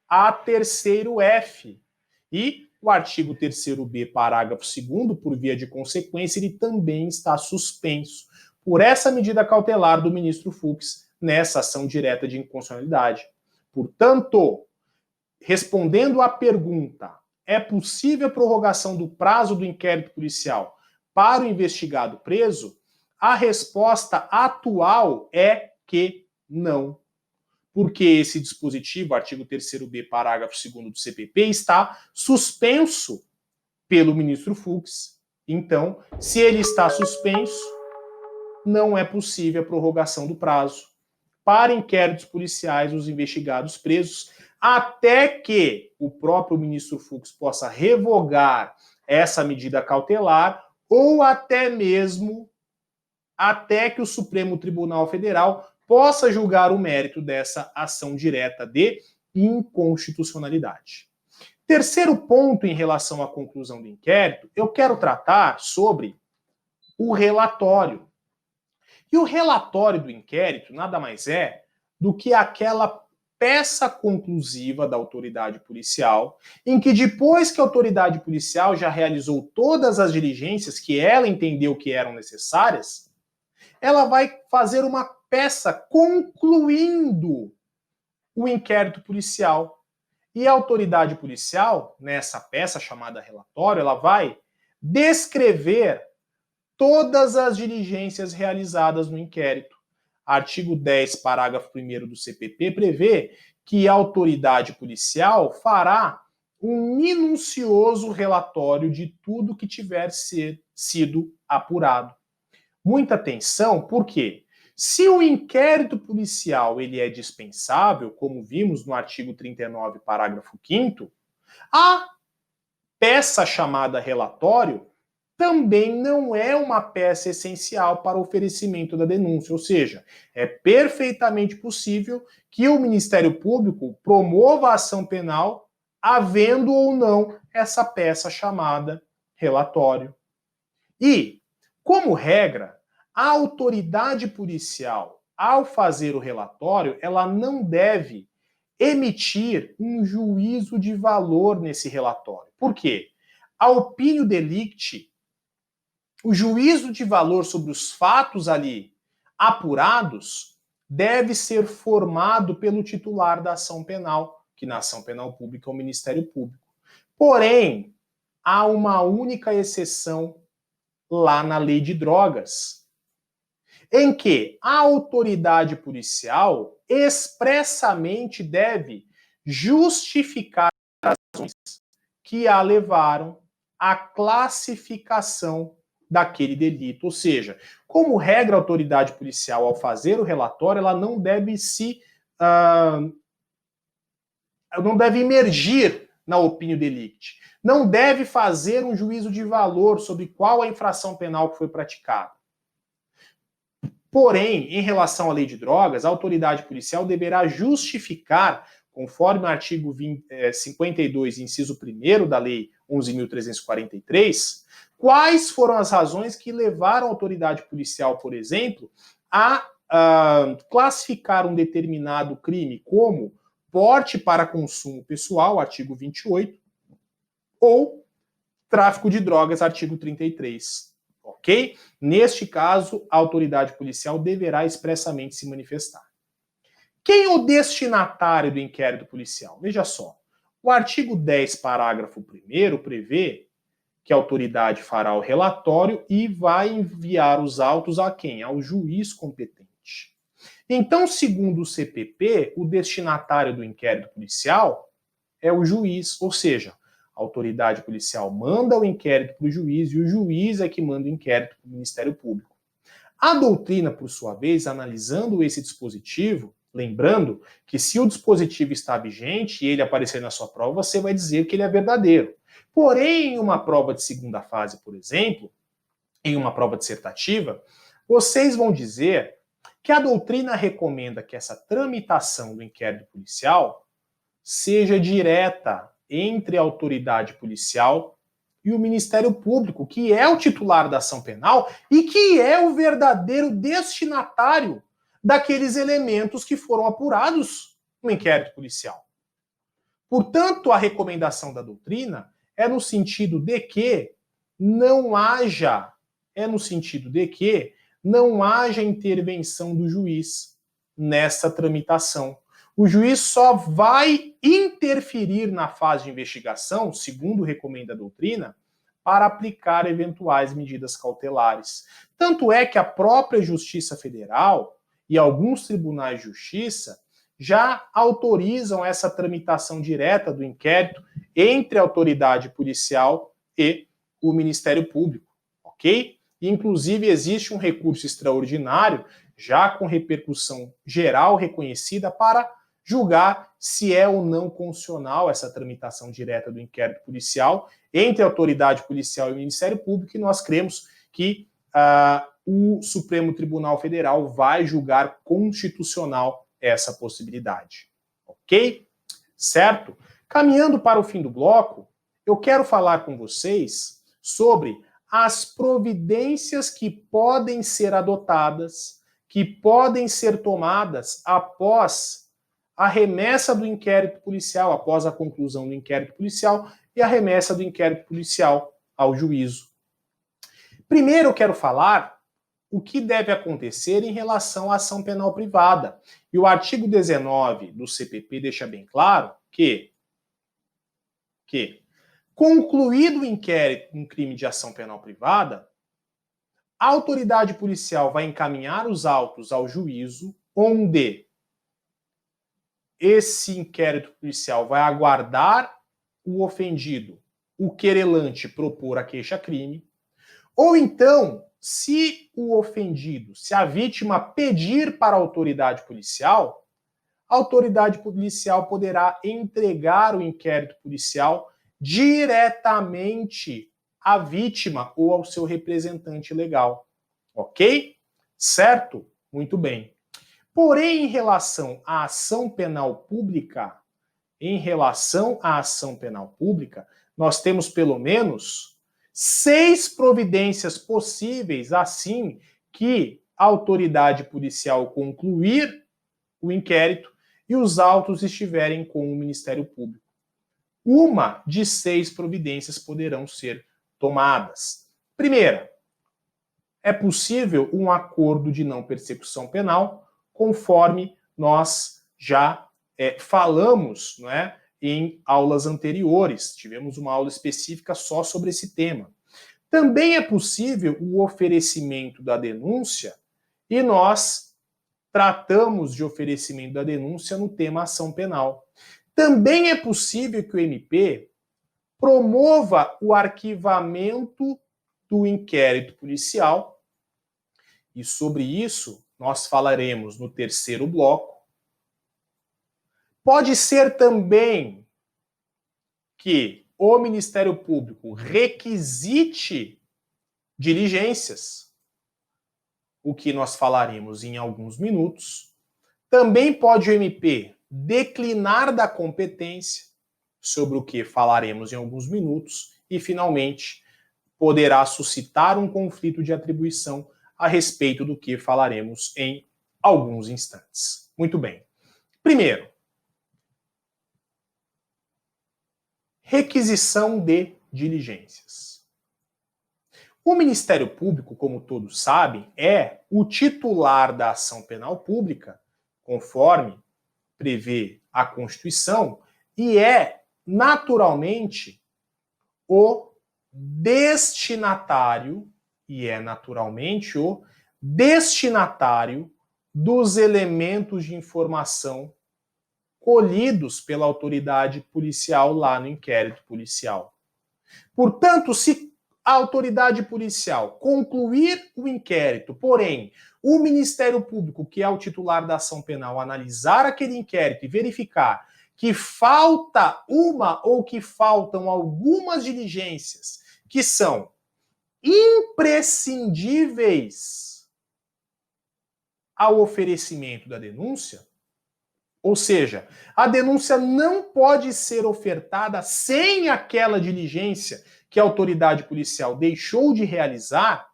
a 3º-F. E o artigo 3º-B, parágrafo 2º, por via de consequência, ele também está suspenso por essa medida cautelar do ministro Fux nessa ação direta de inconstitucionalidade. Portanto, respondendo à pergunta, é possível a prorrogação do prazo do inquérito policial para o investigado preso? A resposta atual é que não. Porque esse dispositivo, artigo 3º-B, parágrafo 2º do CPP, está suspenso pelo ministro Fux. Então, se ele está suspenso, não é possível a prorrogação do prazo para inquéritos policiais dos investigados presos, até que o próprio ministro Fux possa revogar essa medida cautelar ou até mesmo até que o Supremo Tribunal Federal possa julgar o mérito dessa ação direta de inconstitucionalidade. Terceiro ponto em relação à conclusão do inquérito, eu quero tratar sobre o relatório. E o relatório do inquérito nada mais é do que aquela peça conclusiva da autoridade policial, em que depois que a autoridade policial já realizou todas as diligências que ela entendeu que eram necessárias, ela vai fazer uma peça concluindo o inquérito policial. E a autoridade policial, nessa peça chamada relatório, ela vai descrever todas as diligências realizadas no inquérito. Artigo 10, parágrafo 1º do CPP prevê que a autoridade policial fará um minucioso relatório de tudo que tiver sido apurado. Muita atenção, porque se o inquérito policial ele é dispensável, como vimos no artigo 39, parágrafo 5º, a peça chamada relatório também não é uma peça essencial para o oferecimento da denúncia, ou seja, é perfeitamente possível que o Ministério Público promova a ação penal havendo ou não essa peça chamada relatório. E, como regra, a autoridade policial, ao fazer o relatório, ela não deve emitir um juízo de valor nesse relatório. Por quê? A opinio delicti, o juízo de valor sobre os fatos ali apurados, deve ser formado pelo titular da ação penal, que na ação penal pública é o Ministério Público. Porém, há uma única exceção lá na lei de drogas, em que a autoridade policial expressamente deve justificar as razões que a levaram à classificação daquele delito. Ou seja, como regra, a autoridade policial, ao fazer o relatório, ela não deve não deve emergir na opinio delicti. Não deve fazer um juízo de valor sobre qual a infração penal que foi praticada. Porém, em relação à lei de drogas, a autoridade policial deverá justificar, conforme o artigo 52, inciso 1º da lei 11.343, quais foram as razões que levaram a autoridade policial, por exemplo, a classificar um determinado crime como porte para consumo pessoal, artigo 28, ou tráfico de drogas, artigo 33. Ok? Neste caso, a autoridade policial deverá expressamente se manifestar. Quem é o destinatário do inquérito policial? Veja só. O artigo 10, parágrafo 1º, prevê que a autoridade fará o relatório e vai enviar os autos a quem? Ao juiz competente. Então, segundo o CPP, o destinatário do inquérito policial é o juiz, ou seja, a autoridade policial manda o inquérito para o juiz e o juiz é que manda o inquérito para o Ministério Público. A doutrina, por sua vez, analisando esse dispositivo, lembrando que se o dispositivo está vigente e ele aparecer na sua prova, você vai dizer que ele é verdadeiro. Porém, em uma prova de segunda fase, por exemplo, em uma prova dissertativa, vocês vão dizer que a doutrina recomenda que essa tramitação do inquérito policial seja direta entre a autoridade policial e o Ministério Público, que é o titular da ação penal e que é o verdadeiro destinatário daqueles elementos que foram apurados no inquérito policial. Portanto, a recomendação da doutrina é no sentido de que não haja intervenção do juiz nessa tramitação. O juiz só vai interferir na fase de investigação, segundo recomenda a doutrina, para aplicar eventuais medidas cautelares. Tanto é que a própria Justiça Federal e alguns tribunais de justiça já autorizam essa tramitação direta do inquérito entre a autoridade policial e o Ministério Público, ok? E, inclusive, existe um recurso extraordinário, já com repercussão geral reconhecida, para julgar se é ou não constitucional essa tramitação direta do inquérito policial entre a autoridade policial e o Ministério Público, e nós cremos que o Supremo Tribunal Federal vai julgar constitucional essa possibilidade. Ok? Certo? Caminhando para o fim do bloco, eu quero falar com vocês sobre as providências que podem ser adotadas, que podem ser tomadas após a remessa do inquérito policial, após a conclusão do inquérito policial e a remessa do inquérito policial ao juízo. Primeiro eu quero falar o que deve acontecer em relação à ação penal privada. E o artigo 19 do CPP deixa bem claro que concluído o inquérito em crime de ação penal privada, a autoridade policial vai encaminhar os autos ao juízo, onde esse inquérito policial vai aguardar o ofendido, o querelante, propor a queixa-crime, ou então, se o ofendido, se a vítima pedir para a autoridade policial poderá entregar o inquérito policial diretamente à vítima ou ao seu representante legal. Ok? Certo? Muito bem. Porém, em relação à ação penal pública, nós temos pelo menos 6 providências possíveis assim que a autoridade policial concluir o inquérito e os autos estiverem com o Ministério Público. Uma de 6 providências poderão ser tomadas. Primeira, é possível um acordo de não persecução penal, conforme nós já falamos, não é, em aulas anteriores. Tivemos uma aula específica só sobre esse tema. Também é possível o oferecimento da denúncia, e nós tratamos de oferecimento da denúncia no tema ação penal. Também é possível que o MP promova o arquivamento do inquérito policial, e sobre isso nós falaremos no terceiro bloco. Pode ser também que o Ministério Público requisite diligências, o que nós falaremos em alguns minutos. Também pode o MP declinar da competência, sobre o que falaremos em alguns minutos, e finalmente poderá suscitar um conflito de atribuição, a respeito do que falaremos em alguns instantes. Muito bem. Primeiro, requisição de diligências. O Ministério Público, como todos sabem, é o titular da ação penal pública, conforme prevê a Constituição, e é, naturalmente, o destinatário dos elementos de informação colhidos pela autoridade policial lá no inquérito policial. Portanto, se a autoridade policial concluir o inquérito, porém, o Ministério Público, que é o titular da ação penal, analisar aquele inquérito e verificar que falta uma ou que faltam algumas diligências que são imprescindíveis ao oferecimento da denúncia, ou seja, a denúncia não pode ser ofertada sem aquela diligência que a autoridade policial deixou de realizar,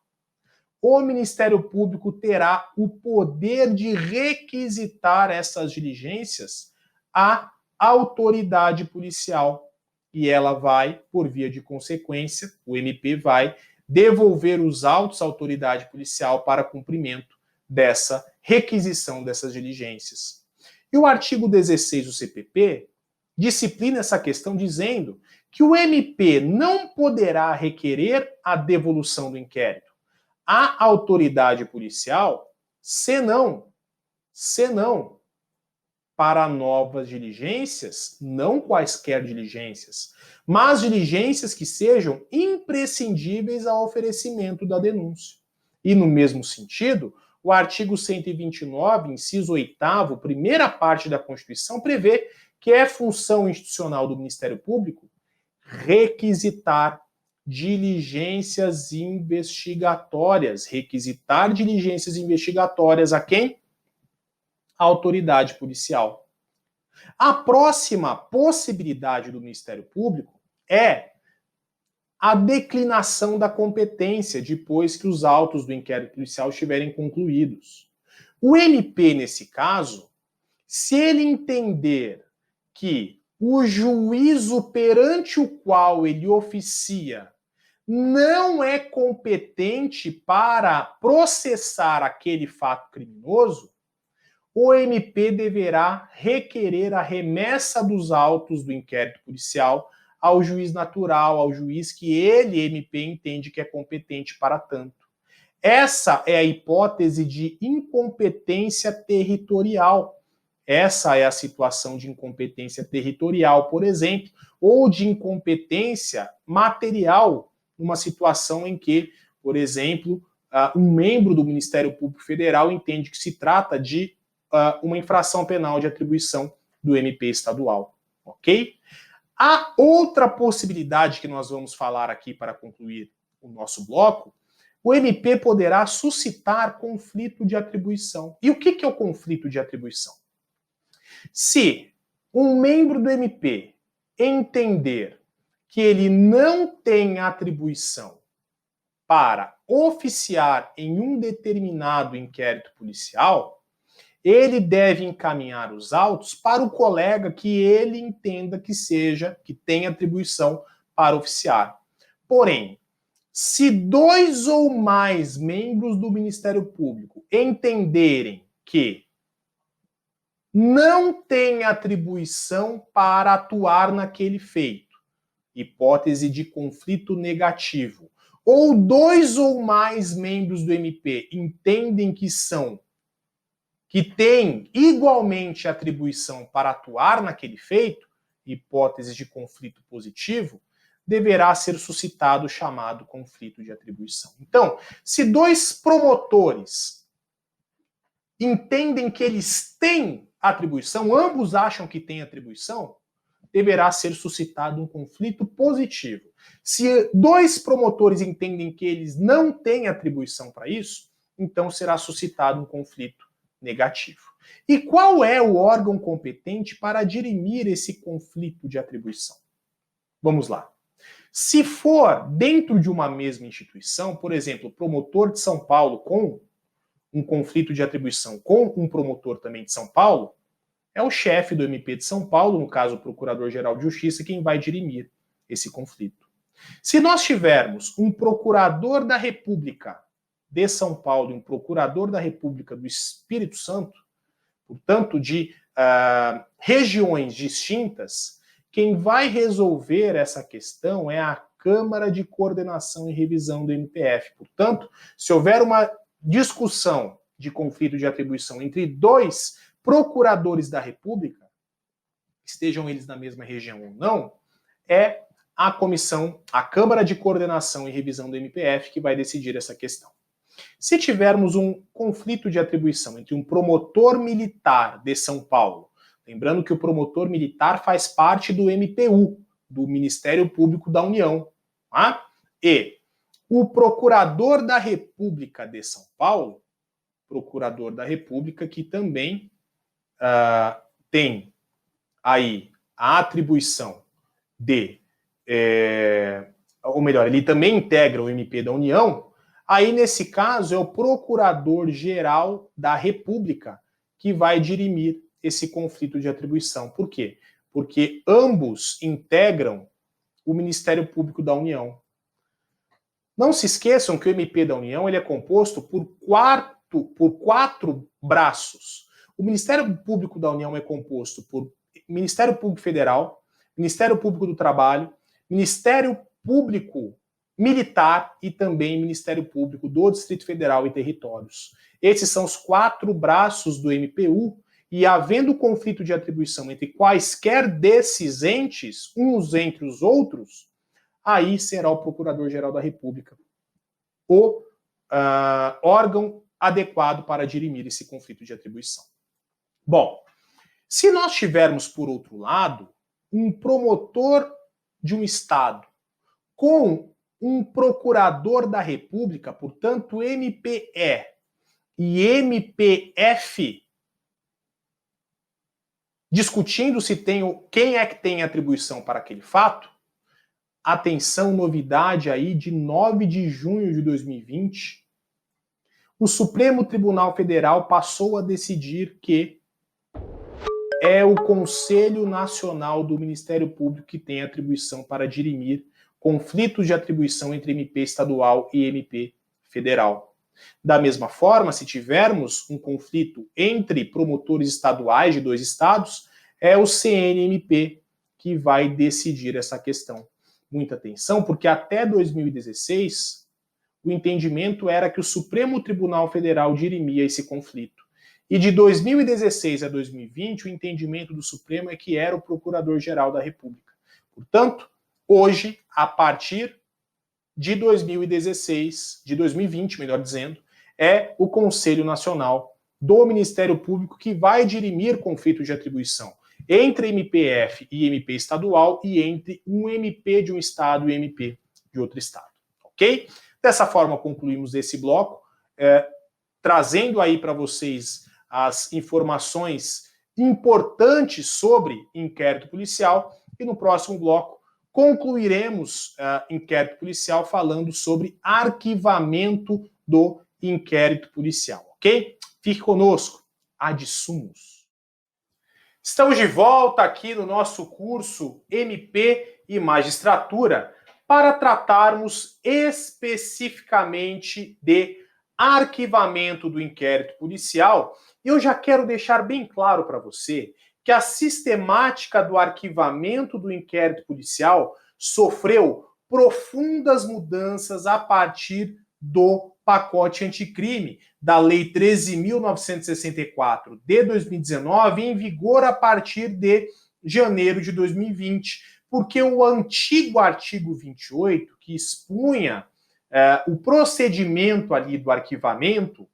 o Ministério Público terá o poder de requisitar essas diligências à autoridade policial. E ela vai, por via de consequência, o MP vai devolver os autos à autoridade policial para cumprimento dessa requisição dessas diligências. E o artigo 16 do CPP disciplina essa questão dizendo que o MP não poderá requerer a devolução do inquérito à autoridade policial, senão para novas diligências, não quaisquer diligências, mas diligências que sejam imprescindíveis ao oferecimento da denúncia. E no mesmo sentido, o artigo 129, inciso 8º, primeira parte da Constituição, prevê que é função institucional do Ministério Público requisitar diligências investigatórias. Requisitar diligências investigatórias a quem? A autoridade policial. A próxima possibilidade do Ministério Público é a declinação da competência depois que os autos do inquérito policial estiverem concluídos. O MP, nesse caso, se ele entender que o juízo perante o qual ele oficia não é competente para processar aquele fato criminoso, o MP deverá requerer a remessa dos autos do inquérito policial ao juiz natural, ao juiz que ele, MP, entende que é competente para tanto. Essa é a hipótese de incompetência territorial. Essa é a situação de incompetência territorial, por exemplo, ou de incompetência material, numa situação em que, por exemplo, um membro do Ministério Público Federal entende que se trata de uma infração penal de atribuição do MP estadual, ok? A outra possibilidade que nós vamos falar aqui para concluir o nosso bloco, o MP poderá suscitar conflito de atribuição. E o que é o conflito de atribuição? Se um membro do MP entender que ele não tem atribuição para oficiar em um determinado inquérito policial, ele deve encaminhar os autos para o colega que ele entenda que tenha atribuição para oficiar. Porém, se 2 ou mais membros do Ministério Público entenderem que não tem atribuição para atuar naquele feito, hipótese de conflito negativo, ou 2 ou mais membros do MP entendem que têm igualmente atribuição para atuar naquele feito, hipótese de conflito positivo, deverá ser suscitado o chamado conflito de atribuição. Então, se 2 promotores entendem que eles têm atribuição, ambos acham que têm atribuição, deverá ser suscitado um conflito positivo. Se 2 promotores entendem que eles não têm atribuição para isso, então será suscitado um conflito negativo. E qual é o órgão competente para dirimir esse conflito de atribuição? Vamos lá. Se for dentro de uma mesma instituição, por exemplo, o promotor de São Paulo com um conflito de atribuição com um promotor também de São Paulo, é o chefe do MP de São Paulo, no caso o Procurador-Geral de Justiça, quem vai dirimir esse conflito. Se nós tivermos um Procurador da República de São Paulo e um Procurador da República do Espírito Santo, portanto de regiões distintas, quem vai resolver essa questão é a Câmara de Coordenação e Revisão do MPF. Portanto, se houver uma discussão de conflito de atribuição entre 2 procuradores da República, estejam eles na mesma região ou não, é a comissão, a Câmara de Coordenação e Revisão do MPF que vai decidir essa questão. Se tivermos um conflito de atribuição entre um promotor militar de São Paulo, lembrando que o promotor militar faz parte do MPU, do Ministério Público da União, tá? E o procurador da República de São Paulo, procurador da República que também tem aí a atribuição de, ou melhor, ele também integra o MP da União, aí nesse caso é o Procurador-Geral da República que vai dirimir esse conflito de atribuição. Por quê? Porque ambos integram o Ministério Público da União. Não se esqueçam que o MP da União ele é composto por 4 braços. O Ministério Público da União é composto por Ministério Público Federal, Ministério Público do Trabalho, Ministério Público Militar e também Ministério Público do Distrito Federal e Territórios. Esses são os 4 braços do MPU e havendo conflito de atribuição entre quaisquer desses entes, uns entre os outros, aí será o Procurador-Geral da República o órgão adequado para dirimir esse conflito de atribuição. Bom, se nós tivermos, por outro lado, um promotor de um Estado com um procurador da República, portanto, MPE e MPF, discutindo se quem é que tem atribuição para aquele fato, atenção, novidade aí de 9 de junho de 2020, o Supremo Tribunal Federal passou a decidir que é o Conselho Nacional do Ministério Público que tem atribuição para dirimir conflitos de atribuição entre MP estadual e MP federal. Da mesma forma, se tivermos um conflito entre promotores estaduais de 2 estados, é o CNMP que vai decidir essa questão. Muita atenção, porque até 2016 o entendimento era que o Supremo Tribunal Federal dirimia esse conflito. E de 2016 a 2020, o entendimento do Supremo é que era o Procurador-Geral da República. Portanto, hoje, a partir de 2016, de 2020, melhor dizendo, é o Conselho Nacional do Ministério Público que vai dirimir conflito de atribuição entre MPF e MP estadual e entre um MP de um estado e MP de outro estado. Ok? Dessa forma, concluímos esse bloco, trazendo aí para vocês as informações importantes sobre inquérito policial e no próximo bloco concluiremos inquérito policial falando sobre arquivamento do inquérito policial, ok? Fique conosco. Adsumos. Estamos de volta aqui no nosso curso MP e Magistratura para tratarmos especificamente de arquivamento do inquérito policial. E eu já quero deixar bem claro para você que a sistemática do arquivamento do inquérito policial sofreu profundas mudanças a partir do pacote anticrime da Lei 13.964 de 2019, em vigor a partir de janeiro de 2020, porque o antigo artigo 28, que expunha o procedimento ali do arquivamento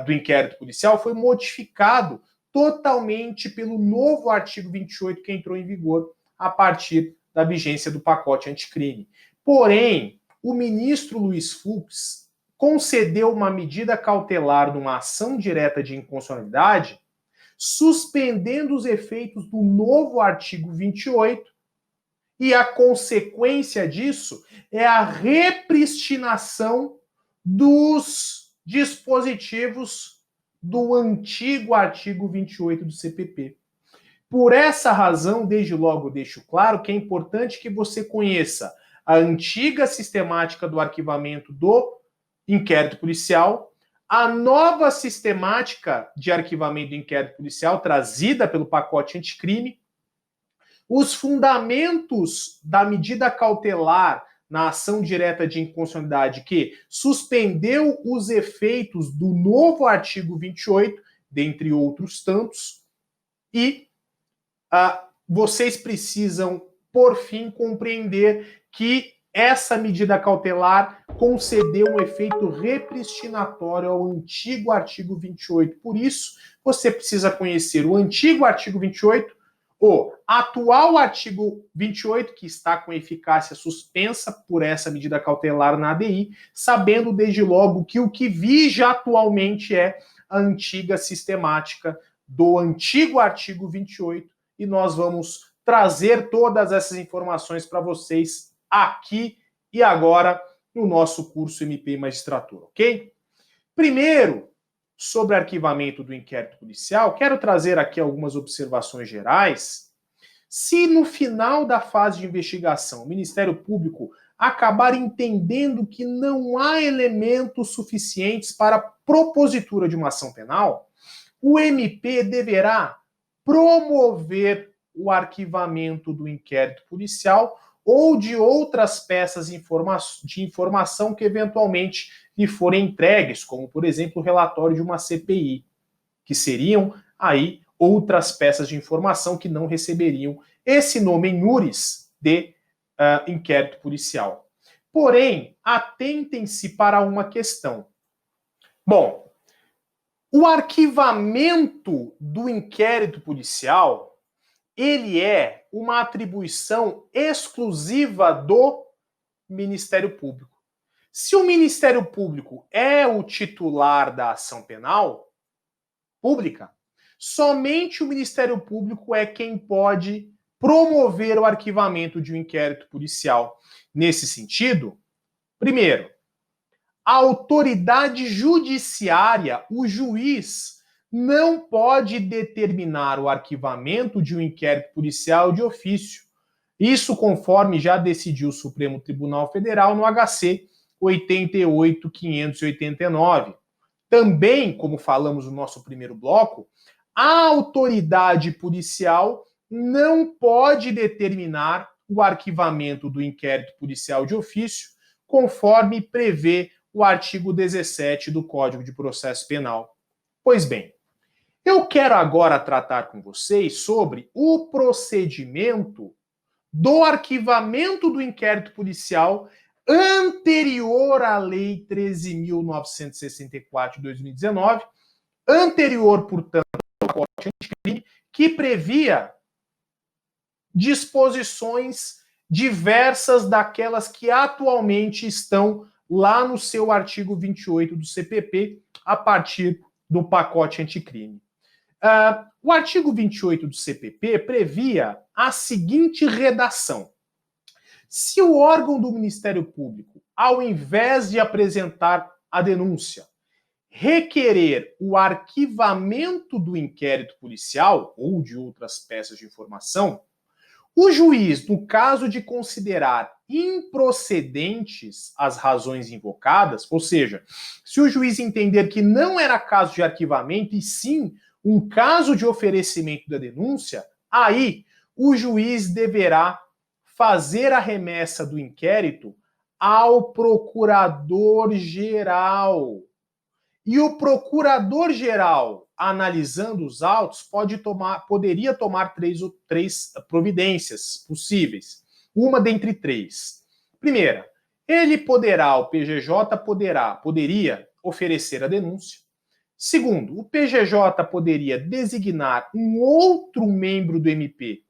do inquérito policial, foi modificado totalmente pelo novo artigo 28 que entrou em vigor a partir da vigência do pacote anticrime. Porém, o ministro Luiz Fux concedeu uma medida cautelar numa ação direta de inconstitucionalidade, suspendendo os efeitos do novo artigo 28, e a consequência disso é a repristinação dos dispositivos do antigo artigo 28 do CPP. Por essa razão, desde logo deixo claro que é importante que você conheça a antiga sistemática do arquivamento do inquérito policial, a nova sistemática de arquivamento do inquérito policial trazida pelo pacote anticrime, os fundamentos da medida cautelar na ação direta de inconstitucionalidade que suspendeu os efeitos do novo artigo 28, dentre outros tantos, e vocês precisam, por fim, compreender que essa medida cautelar concedeu um efeito repristinatório ao antigo artigo 28. Por isso, você precisa conhecer o antigo artigo 28, o atual artigo 28, que está com eficácia suspensa por essa medida cautelar na ADI, sabendo desde logo que o que vige atualmente é a antiga sistemática do antigo artigo 28, e nós vamos trazer todas essas informações para vocês aqui e agora no nosso curso MP Magistratura, ok? Primeiro, sobre arquivamento do inquérito policial, quero trazer aqui algumas observações gerais. Se no final da fase de investigação o Ministério Público acabar entendendo que não há elementos suficientes para a propositura de uma ação penal, o MP deverá promover o arquivamento do inquérito policial ou de outras peças de informação que eventualmente lhe forem entregues, como, por exemplo, o relatório de uma CPI, que seriam aí outras peças de informação que não receberiam esse nome em iuris de inquérito policial. Porém, atentem-se para uma questão. Bom, o arquivamento do inquérito policial, ele é uma atribuição exclusiva do Ministério Público. Se o Ministério Público é o titular da ação penal pública, somente o Ministério Público é quem pode promover o arquivamento de um inquérito policial. Nesse sentido, primeiro, a autoridade judiciária, o juiz, não pode determinar o arquivamento de um inquérito policial de ofício. Isso conforme já decidiu o Supremo Tribunal Federal no HC 88.589. Também, como falamos no nosso primeiro bloco, a autoridade policial não pode determinar o arquivamento do inquérito policial de ofício, conforme prevê o artigo 17 do Código de Processo Penal. Pois bem, eu quero agora tratar com vocês sobre o procedimento do arquivamento do inquérito policial anterior à Lei 13.964 de 2019, anterior, portanto, ao pacote anticrime, que previa disposições diversas daquelas que atualmente estão lá no seu artigo 28 do CPP, a partir do pacote anticrime. O artigo 28 do CPP previa a seguinte redação: se o órgão do Ministério Público, ao invés de apresentar a denúncia, requerer o arquivamento do inquérito policial ou de outras peças de informação, o juiz, no caso de considerar improcedentes as razões invocadas, ou seja, se o juiz entender que não era caso de arquivamento e sim um caso de oferecimento da denúncia, aí o juiz deverá fazer a remessa do inquérito ao procurador-geral. E o procurador-geral, analisando os autos, poderia tomar três providências possíveis. Uma dentre três. Primeira, o PGJ poderia oferecer a denúncia. Segundo, o PGJ poderia designar um outro membro do MP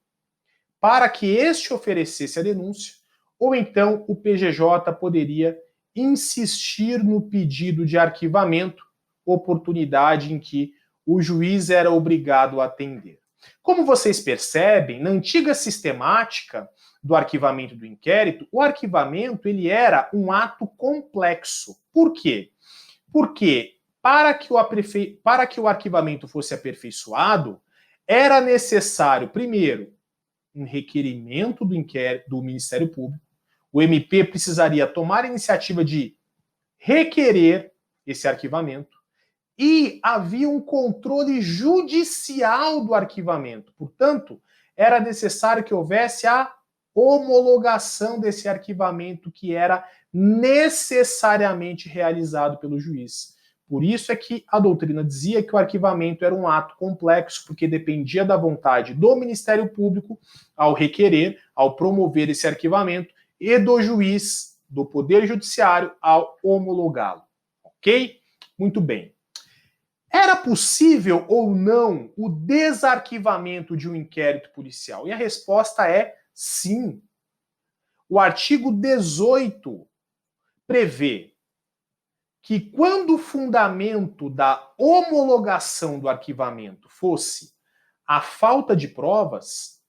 para que este oferecesse a denúncia, ou então o PGJ poderia insistir no pedido de arquivamento, oportunidade em que o juiz era obrigado a atender. Como vocês percebem, na antiga sistemática do arquivamento do inquérito, o arquivamento ele era um ato complexo. Por quê? Porque para que o arquivamento fosse aperfeiçoado, era necessário, primeiro, um requerimento do inquérito do Ministério Público. O MP precisaria tomar a iniciativa de requerer esse arquivamento. E havia um controle judicial do arquivamento. Portanto, era necessário que houvesse a homologação desse arquivamento que era necessariamente realizado pelo juiz. Por isso é que a doutrina dizia que o arquivamento era um ato complexo, porque dependia da vontade do Ministério Público ao requerer, ao promover esse arquivamento, e do juiz, do Poder Judiciário, ao homologá-lo. Ok? Muito bem. Era possível ou não o desarquivamento de um inquérito policial? E a resposta é sim. O artigo 18 prevê que quando o fundamento da homologação do arquivamento fosse a falta de provas,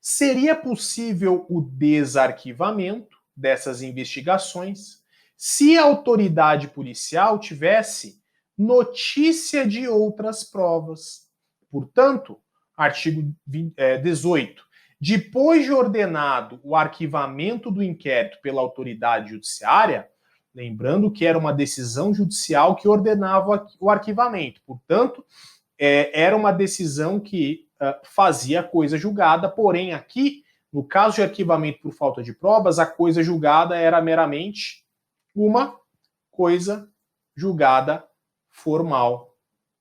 seria possível o desarquivamento dessas investigações se a autoridade policial tivesse notícia de outras provas. Portanto, artigo 18. Depois de ordenado o arquivamento do inquérito pela autoridade judiciária, lembrando que era uma decisão judicial que ordenava o arquivamento, portanto, era uma decisão que fazia a coisa julgada, porém aqui, no caso de arquivamento por falta de provas, a coisa julgada era meramente uma coisa julgada formal,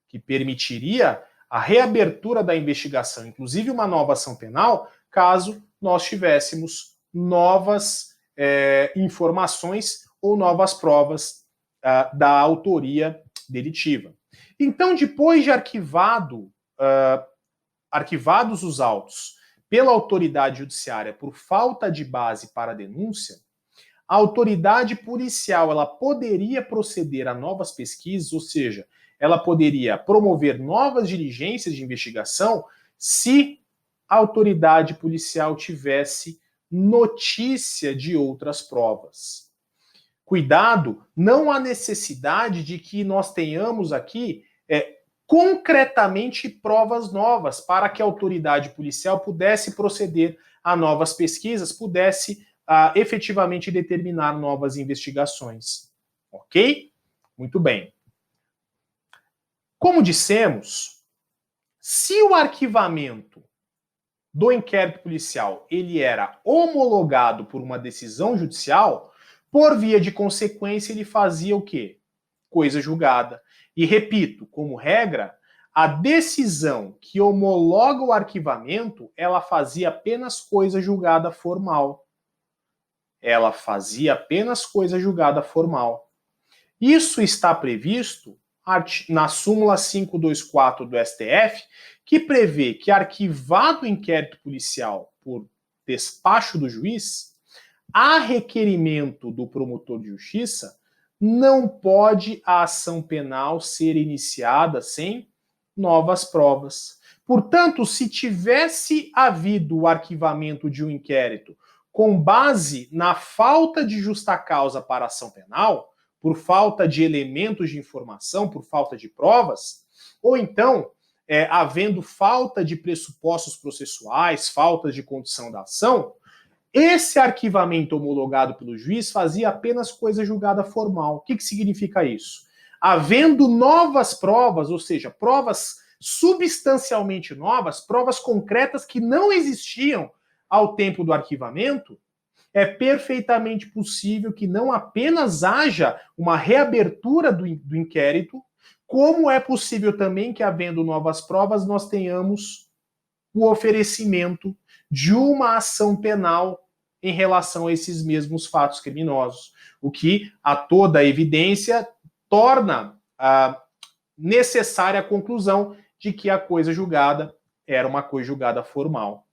que permitiria a reabertura da investigação, inclusive uma nova ação penal, caso nós tivéssemos novas informações ou novas provas da autoria delitiva. Então, depois de arquivados os autos pela autoridade judiciária por falta de base para a denúncia, a autoridade policial ela poderia proceder a novas pesquisas, ou seja, ela poderia promover novas diligências de investigação se a autoridade policial tivesse notícia de outras provas. Cuidado, não há necessidade de que nós tenhamos aqui concretamente provas novas para que a autoridade policial pudesse proceder a novas pesquisas, pudesse efetivamente determinar novas investigações. Ok? Muito bem. Como dissemos, se o arquivamento do inquérito policial ele era homologado por uma decisão judicial, por via de consequência ele fazia o quê? Coisa julgada. E repito, como regra, a decisão que homologa o arquivamento, ela fazia apenas coisa julgada formal. Ela fazia apenas coisa julgada formal. Isso está previsto na súmula 524 do STF, que prevê que arquivado o inquérito policial por despacho do juiz, a requerimento do promotor de justiça, não pode a ação penal ser iniciada sem novas provas. Portanto, se tivesse havido o arquivamento de um inquérito com base na falta de justa causa para a ação penal, por falta de elementos de informação, por falta de provas, ou então, havendo falta de pressupostos processuais, falta de condição da ação, esse arquivamento homologado pelo juiz fazia apenas coisa julgada formal. O que significa isso? Havendo novas provas, ou seja, provas substancialmente novas, provas concretas que não existiam ao tempo do arquivamento, é perfeitamente possível que não apenas haja uma reabertura do inquérito, como é possível também que, havendo novas provas, nós tenhamos o oferecimento de uma ação penal em relação a esses mesmos fatos criminosos, o que, a toda evidência, torna necessária a conclusão de que a coisa julgada era uma coisa julgada formal.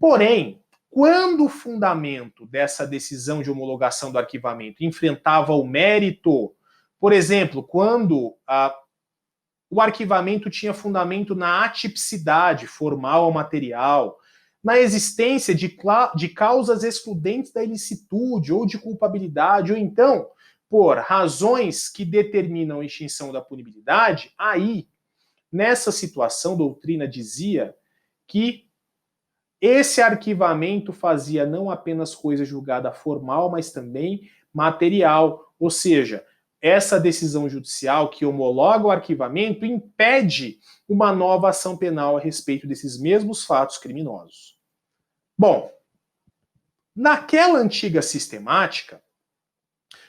Porém, quando o fundamento dessa decisão de homologação do arquivamento enfrentava o mérito, por exemplo, quando o arquivamento tinha fundamento na atipicidade formal ou material, na existência de causas excludentes da ilicitude ou de culpabilidade, ou então por razões que determinam a extinção da punibilidade, aí, nessa situação, a doutrina dizia que esse arquivamento fazia não apenas coisa julgada formal, mas também material, ou seja, essa decisão judicial que homologa o arquivamento impede uma nova ação penal a respeito desses mesmos fatos criminosos. Bom, naquela antiga sistemática,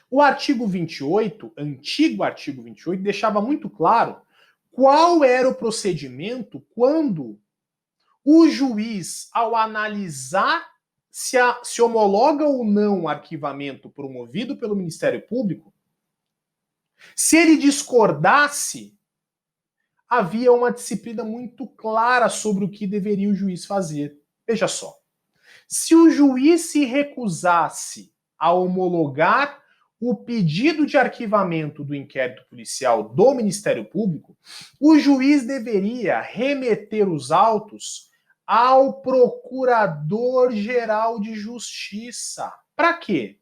o artigo 28, antigo artigo 28, deixava muito claro qual era o procedimento quando o juiz, ao analisar se homologa ou não o arquivamento promovido pelo Ministério Público, se ele discordasse, havia uma disciplina muito clara sobre o que deveria o juiz fazer. Veja só, se o juiz se recusasse a homologar o pedido de arquivamento do inquérito policial do Ministério Público, o juiz deveria remeter os autos ao Procurador-Geral de Justiça. Para quê?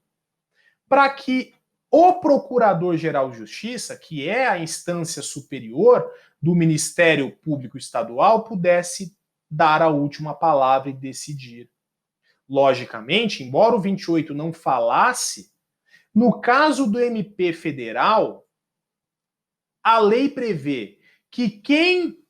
Para que o Procurador-Geral de Justiça, que é a instância superior do Ministério Público Estadual, pudesse dar a última palavra e decidir. Logicamente, embora o 28 não falasse, no caso do MP federal, a lei prevê que quem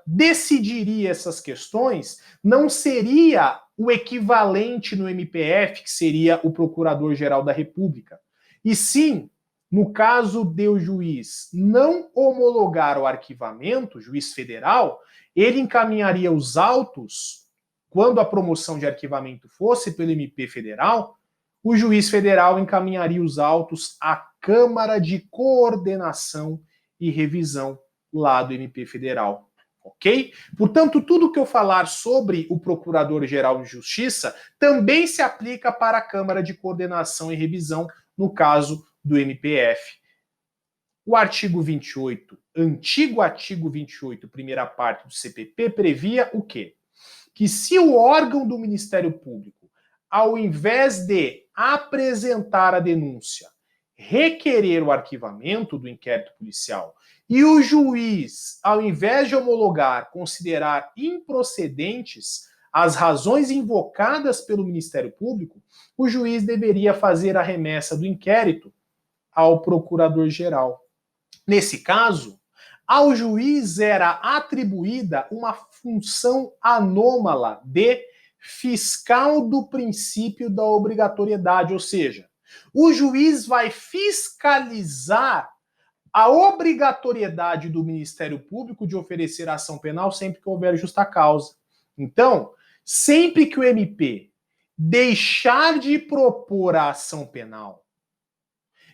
decidiria essas questões não seria o equivalente no MPF, que seria o Procurador-Geral da República, e sim, no caso de o juiz não homologar o arquivamento, juiz federal, ele encaminharia os autos, quando a promoção de arquivamento fosse pelo MP federal, o juiz federal encaminharia os autos à Câmara de Coordenação e Revisão lá do MP federal. Ok? Portanto, tudo que eu falar sobre o Procurador-Geral de Justiça também se aplica para a Câmara de Coordenação e Revisão, no caso do MPF. O artigo 28, antigo artigo 28, primeira parte do CPP, previa o quê? Que se o órgão do Ministério Público, ao invés de apresentar a denúncia, requerer o arquivamento do inquérito policial, e o juiz, ao invés de homologar, considerar improcedentes as razões invocadas pelo Ministério Público, o juiz deveria fazer a remessa do inquérito ao Procurador-Geral. Nesse caso, ao juiz era atribuída uma função anômala de fiscal do princípio da obrigatoriedade, ou seja, o juiz vai fiscalizar a obrigatoriedade do Ministério Público de oferecer ação penal sempre que houver justa causa. Então, sempre que o MP deixar de propor a ação penal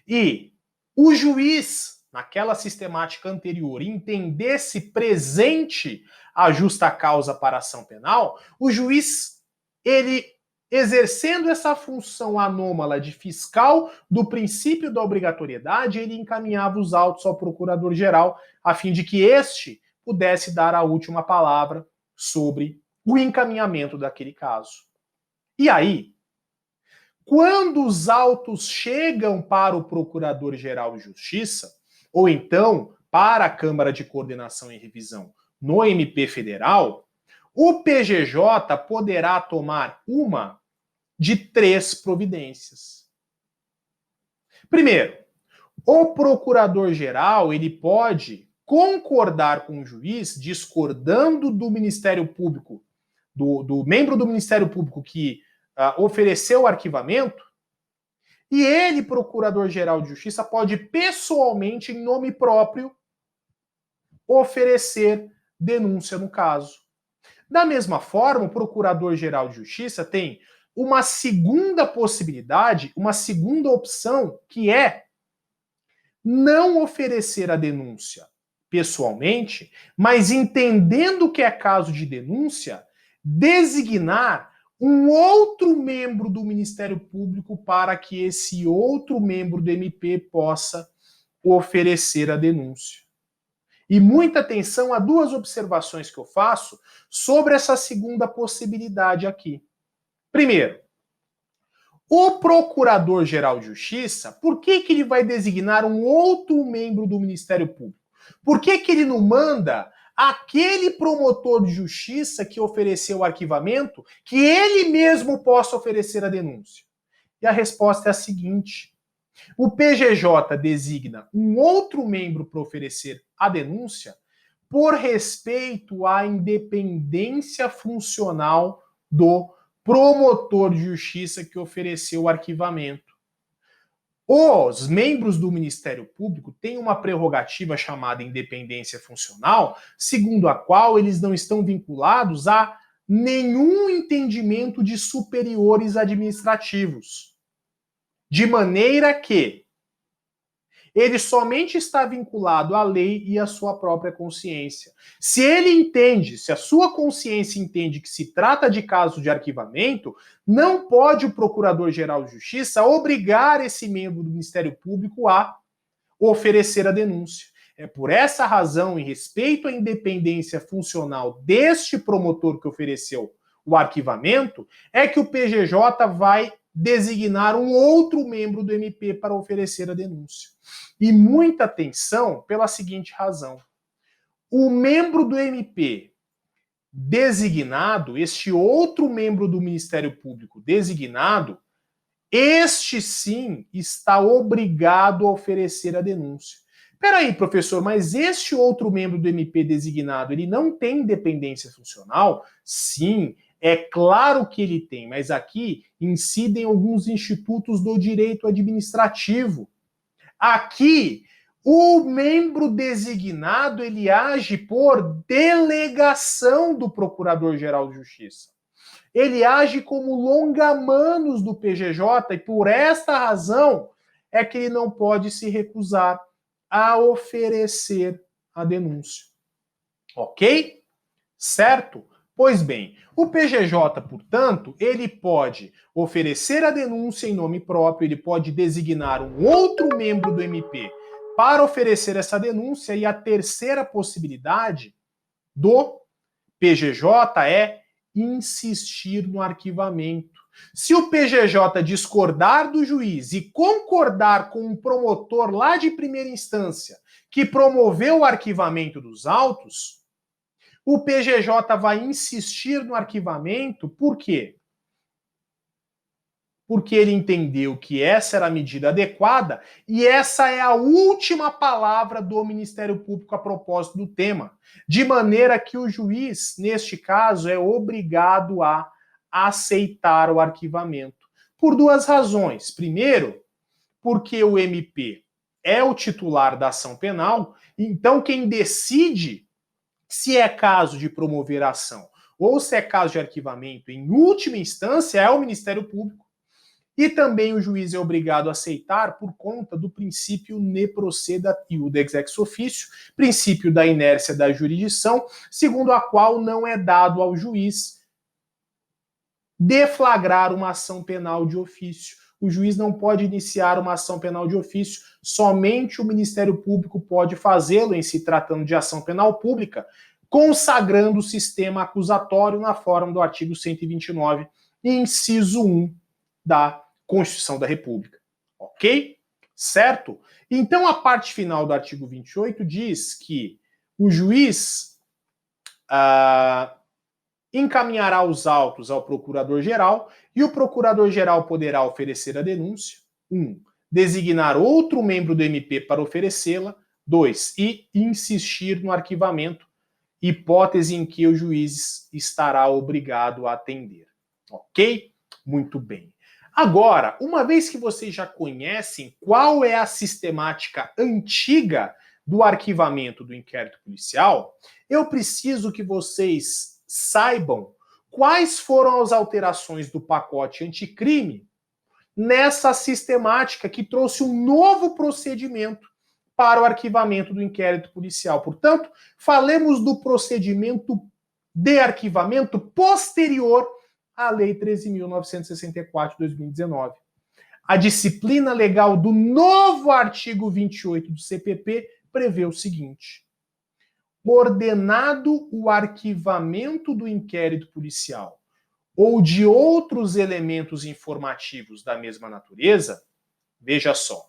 e o juiz, naquela sistemática anterior, entendesse presente a justa causa para a ação penal, o juiz, ele exercendo essa função anômala de fiscal do princípio da obrigatoriedade, ele encaminhava os autos ao Procurador-Geral, a fim de que este pudesse dar a última palavra sobre o encaminhamento daquele caso. E aí, Quando os autos chegam para o Procurador-Geral de Justiça, ou então para a Câmara de Coordenação e Revisão no MP Federal, o PGJ poderá tomar uma de 3 providências. Primeiro, o Procurador-Geral ele pode concordar com o juiz, discordando do Ministério Público, do membro do Ministério Público que ofereceu o arquivamento, e ele, Procurador-Geral de Justiça, pode pessoalmente, em nome próprio, oferecer denúncia no caso. Da mesma forma, o Procurador-Geral de Justiça tem uma segunda possibilidade, uma segunda opção, que é não oferecer a denúncia pessoalmente, mas entendendo que é caso de denúncia, designar um outro membro do Ministério Público para que esse outro membro do MP possa oferecer a denúncia. E muita atenção a 2 observações que eu faço sobre essa segunda possibilidade aqui. Primeiro, o Procurador-Geral de Justiça, por que ele vai designar um outro membro do Ministério Público? Por que ele não manda aquele promotor de justiça que ofereceu o arquivamento, que ele mesmo possa oferecer a denúncia? E a resposta é a seguinte: o PGJ designa um outro membro para oferecer a denúncia por respeito à independência funcional do promotor de justiça que ofereceu o arquivamento. Os membros do Ministério Público têm uma prerrogativa chamada independência funcional, segundo a qual eles não estão vinculados a nenhum entendimento de superiores administrativos. De maneira que ele somente está vinculado à lei e à sua própria consciência. Se ele entende, se a sua consciência entende que se trata de caso de arquivamento, não pode o Procurador-Geral de Justiça obrigar esse membro do Ministério Público a oferecer a denúncia. É por essa razão, em respeito à independência funcional deste promotor que ofereceu o arquivamento, é que o PGJ vai designar um outro membro do MP para oferecer a denúncia. E muita atenção pela seguinte razão: o membro do MP designado, este outro membro do Ministério Público designado, este sim está obrigado a oferecer a denúncia. Peraí, professor, mas este outro membro do MP designado, ele não tem independência funcional? Sim, é claro que ele tem, mas aqui incidem alguns institutos do direito administrativo. Aqui, o membro designado, ele age por delegação do Procurador-Geral de Justiça. Ele age como longa-manos do PGJ e por esta razão é que ele não pode se recusar a oferecer a denúncia. Ok? Certo? Pois bem, o PGJ, portanto, ele pode oferecer a denúncia em nome próprio, ele pode designar um outro membro do MP para oferecer essa denúncia, e a terceira possibilidade do PGJ é insistir no arquivamento. Se o PGJ discordar do juiz e concordar com um promotor lá de primeira instância que promoveu o arquivamento dos autos, o PGJ vai insistir no arquivamento. Por quê? Porque ele entendeu que essa era a medida adequada e essa é a última palavra do Ministério Público a propósito do tema. De maneira que o juiz, neste caso, é obrigado a aceitar o arquivamento. Por 2 razões. Primeiro, porque o MP é o titular da ação penal, então quem decide se é caso de promover a ação ou se é caso de arquivamento, em última instância, é o Ministério Público. E também o juiz é obrigado a aceitar por conta do princípio ne proceda iudex ex officio, princípio da inércia da jurisdição, segundo a qual não é dado ao juiz deflagrar uma ação penal de ofício. O juiz não pode iniciar uma ação penal de ofício, somente o Ministério Público pode fazê-lo em se tratando de ação penal pública, consagrando o sistema acusatório na forma do artigo 129, inciso 1 da Constituição da República. Ok? Certo? Então, a parte final do artigo 28 diz que o juiz encaminhará os autos ao procurador-geral e o procurador-geral poderá oferecer a denúncia. 1. Designar outro membro do MP para oferecê-la. 2. E insistir no arquivamento, hipótese em que o juiz estará obrigado a atender. Ok? Muito bem. Agora, uma vez que vocês já conhecem qual é a sistemática antiga do arquivamento do inquérito policial, eu preciso que vocês saibam quais foram as alterações do pacote anticrime nessa sistemática que trouxe um novo procedimento para o arquivamento do inquérito policial. Portanto, falemos do procedimento de arquivamento posterior à Lei 13.964 de 2019. A disciplina legal do novo artigo 28 do CPP prevê o seguinte: ordenado o arquivamento do inquérito policial ou de outros elementos informativos da mesma natureza, veja só,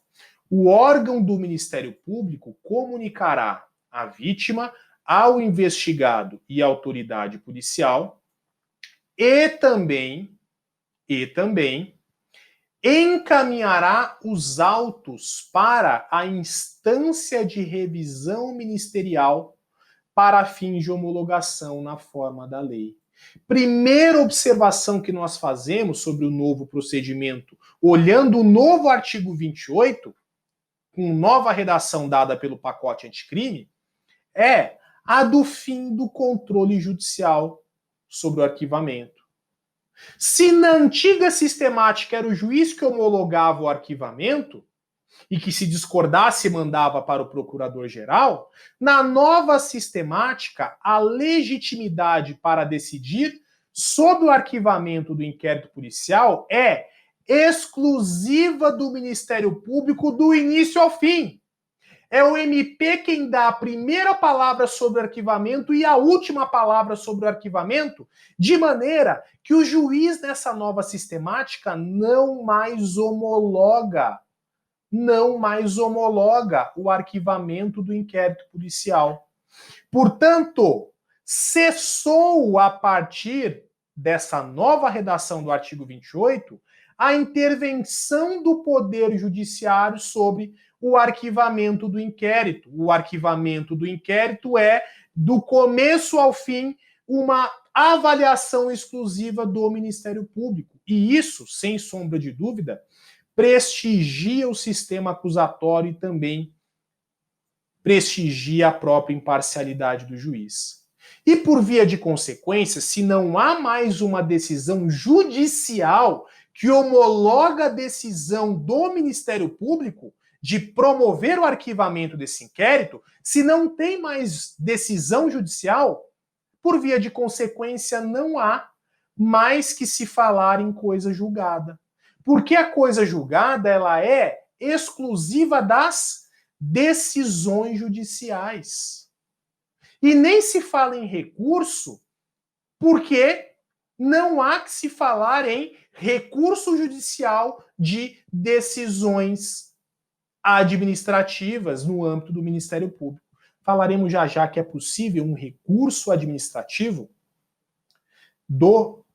o órgão do Ministério Público comunicará à vítima, ao investigado e à autoridade policial e também encaminhará os autos para a instância de revisão ministerial para fins de homologação na forma da lei. Primeira observação que nós fazemos sobre o novo procedimento, olhando o novo artigo 28, com nova redação dada pelo pacote anticrime, é a do fim do controle judicial sobre o arquivamento. Se na antiga sistemática era o juiz que homologava o arquivamento, e que se discordasse mandava para o procurador-geral, na nova sistemática, a legitimidade para decidir sobre o arquivamento do inquérito policial é exclusiva do Ministério Público do início ao fim. É o MP quem dá a primeira palavra sobre o arquivamento e a última palavra sobre o arquivamento, de maneira que o juiz nessa nova sistemática não mais homologa o arquivamento do inquérito policial. Portanto, cessou a partir dessa nova redação do artigo 28 a intervenção do Poder Judiciário sobre o arquivamento do inquérito. O arquivamento do inquérito é, do começo ao fim, uma avaliação exclusiva do Ministério Público. E isso, sem sombra de dúvida, prestigia o sistema acusatório e também prestigia a própria imparcialidade do juiz. E por via de consequência, se não há mais uma decisão judicial que homologa a decisão do Ministério Público de promover o arquivamento desse inquérito, se não tem mais decisão judicial, por via de consequência, não há mais que se falar em coisa julgada. Porque a coisa julgada, ela é exclusiva das decisões judiciais. E nem se fala em recurso, porque não há que se falar em recurso judicial de decisões administrativas no âmbito do Ministério Público. Falaremos já já que é possível um recurso administrativo do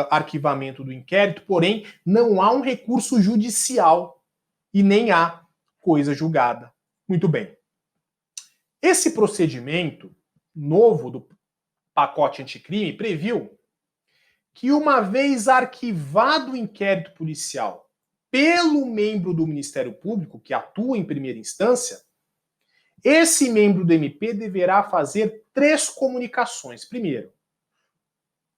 arquivamento do inquérito, porém não há um recurso judicial e nem há coisa julgada. Muito bem. Esse procedimento novo do pacote anticrime previu que, uma vez arquivado o inquérito policial pelo membro do Ministério Público, que atua em primeira instância, esse membro do MP deverá fazer 3 comunicações. Primeiro,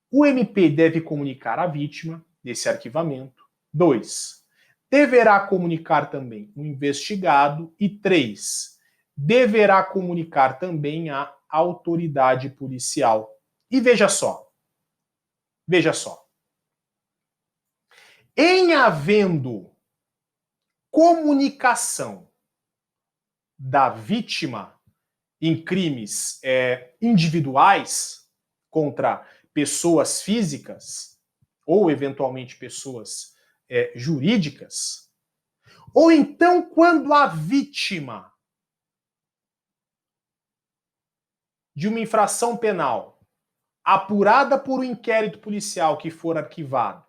o MP deve comunicar à vítima desse arquivamento. 2, deverá comunicar também o investigado. E 3, deverá comunicar também à autoridade policial. E veja só, em havendo comunicação da vítima em crimes individuais contra pessoas físicas ou eventualmente pessoas jurídicas, ou então quando a vítima de uma infração penal apurada por um inquérito policial que for arquivado,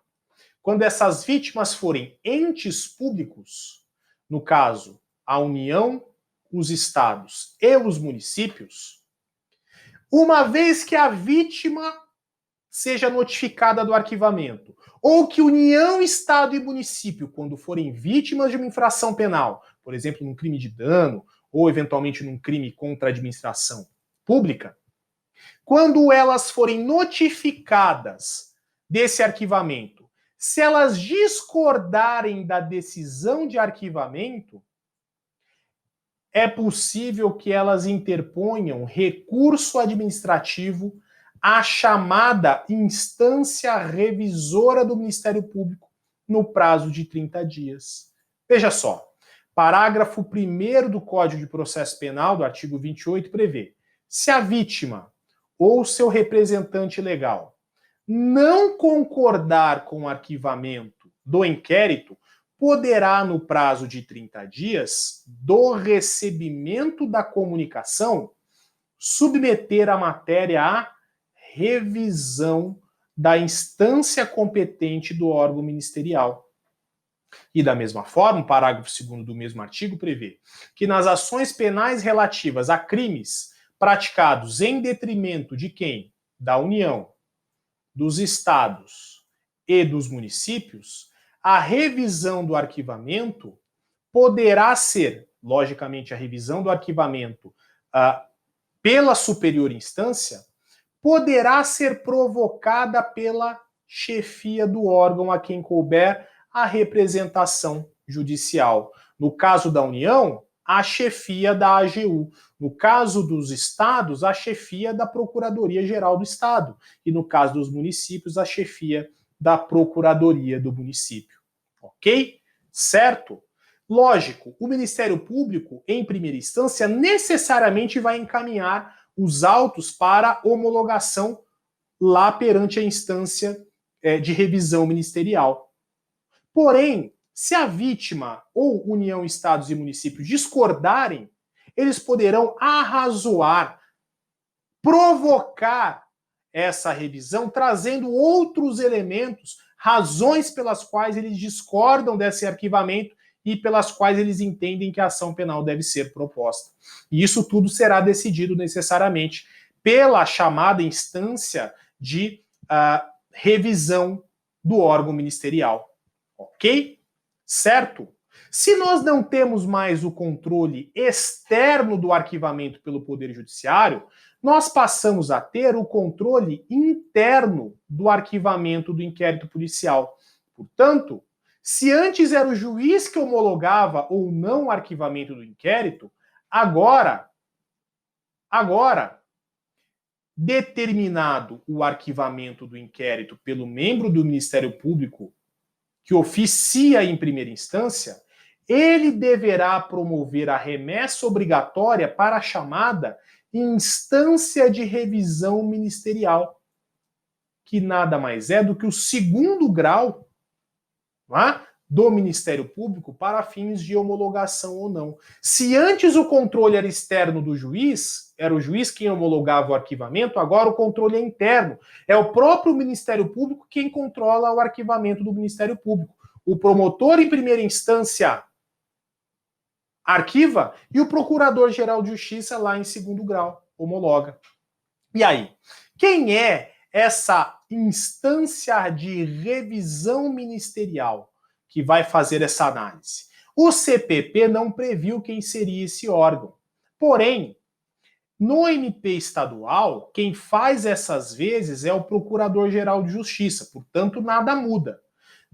quando essas vítimas forem entes públicos, no caso, a União, os estados e os municípios, uma vez que a vítima seja notificada do arquivamento, ou que União, Estado e município, quando forem vítimas de uma infração penal, por exemplo, num crime de dano, ou eventualmente num crime contra a administração pública, quando elas forem notificadas desse arquivamento, se elas discordarem da decisão de arquivamento, é possível que elas interponham recurso administrativo à chamada instância revisora do Ministério Público no prazo de 30 dias. Veja só, parágrafo 1º do Código de Processo Penal, do artigo 28, prevê: se a vítima ou seu representante legal não concordar com o arquivamento do inquérito, poderá, no prazo de 30 dias do recebimento da comunicação, submeter a matéria à revisão da instância competente do órgão ministerial. E da mesma forma, o parágrafo 2º do mesmo artigo prevê que nas ações penais relativas a crimes praticados em detrimento de quem? Da União, dos estados e dos municípios, a revisão do arquivamento poderá ser, logicamente, a revisão do arquivamento pela superior instância, poderá ser provocada pela chefia do órgão a quem couber a representação judicial. No caso da União, a chefia da AGU. No caso dos estados, a chefia da Procuradoria-Geral do Estado. E no caso dos municípios, a chefia da Procuradoria do município. Ok? Certo? Lógico, o Ministério Público, em primeira instância, necessariamente vai encaminhar os autos para homologação lá perante a instância de revisão ministerial. Porém, se a vítima ou União, Estados e municípios discordarem, eles poderão arrazoar, provocar essa revisão, trazendo outros elementos, razões pelas quais eles discordam desse arquivamento e pelas quais eles entendem que a ação penal deve ser proposta. E isso tudo será decidido necessariamente pela chamada instância de revisão do órgão ministerial. Ok? Certo? Se nós não temos mais o controle externo do arquivamento pelo Poder Judiciário, nós passamos a ter o controle interno do arquivamento do inquérito policial. Portanto, se antes era o juiz que homologava ou não o arquivamento do inquérito, agora, determinado o arquivamento do inquérito pelo membro do Ministério Público que oficia em primeira instância, ele deverá promover a remessa obrigatória para a chamada instância de revisão ministerial, que nada mais é do que o segundo grau do Ministério Público para fins de homologação ou não. Se antes o controle era externo do juiz, era o juiz quem homologava o arquivamento, agora o controle é interno. É o próprio Ministério Público quem controla o arquivamento do Ministério Público. O promotor, em primeira instância, arquiva e o Procurador-Geral de Justiça, lá em segundo grau, homologa. E aí? Quem é essa instância de revisão ministerial que vai fazer essa análise? O CPP não previu quem seria esse órgão. Porém, no MP estadual, quem faz essas vezes é o Procurador-Geral de Justiça, portanto, nada muda.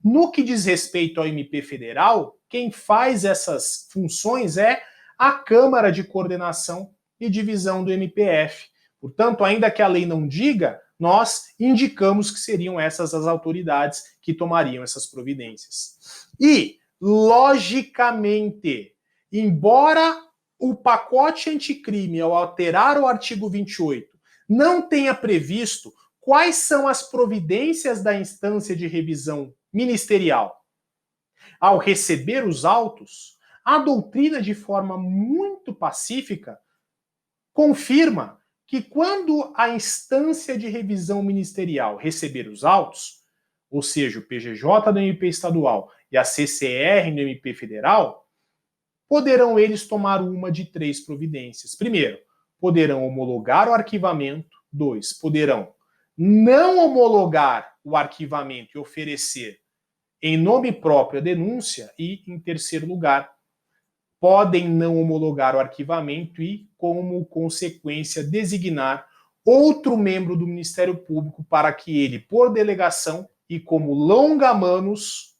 No que diz respeito ao MP federal, quem faz essas funções é a Câmara de Coordenação e Divisão do MPF. Portanto, ainda que a lei não diga, nós indicamos que seriam essas as autoridades que tomariam essas providências. E, logicamente, embora o pacote anticrime, ao alterar o artigo 28, não tenha previsto quais são as providências da instância de revisão ministerial, ao receber os autos, a doutrina, de forma muito pacífica, confirma que quando a instância de revisão ministerial receber os autos, ou seja, o PGJ do MP estadual e a CCR no MP federal, poderão eles tomar uma de 3 providências. Primeiro, poderão homologar o arquivamento. 2, poderão não homologar o arquivamento e oferecer em nome próprio a denúncia. E, em terceiro lugar, podem não homologar o arquivamento e, como consequência, designar outro membro do Ministério Público para que ele, por delegação e como longa-manos,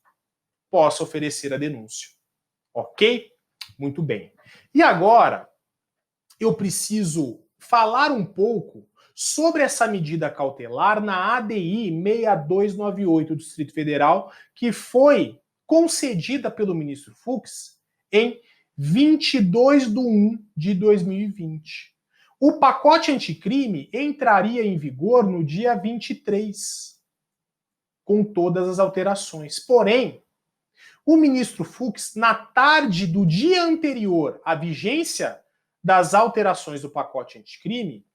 possa oferecer a denúncia. Ok? Muito bem. E agora, eu preciso falar um pouco sobre essa medida cautelar na ADI 6298 do Distrito Federal, que foi concedida pelo ministro Fux em 22/1/2020. O pacote anticrime entraria em vigor no dia 23, com todas as alterações. Porém, o ministro Fux, na tarde do dia anterior à vigência das alterações do pacote anticrime,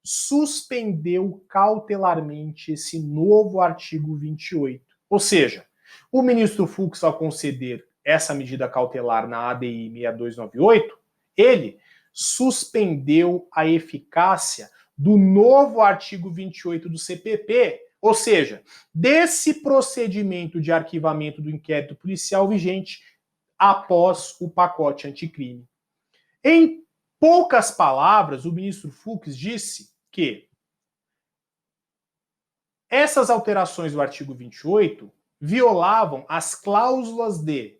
suspendeu cautelarmente esse novo artigo 28. Ou seja, o ministro Fux, ao conceder essa medida cautelar na ADI 6298, ele suspendeu a eficácia do novo artigo 28 do CPP, ou seja, desse procedimento de arquivamento do inquérito policial vigente após o pacote anticrime. Em poucas palavras, o ministro Fux disse que essas alterações do artigo 28 violavam as cláusulas de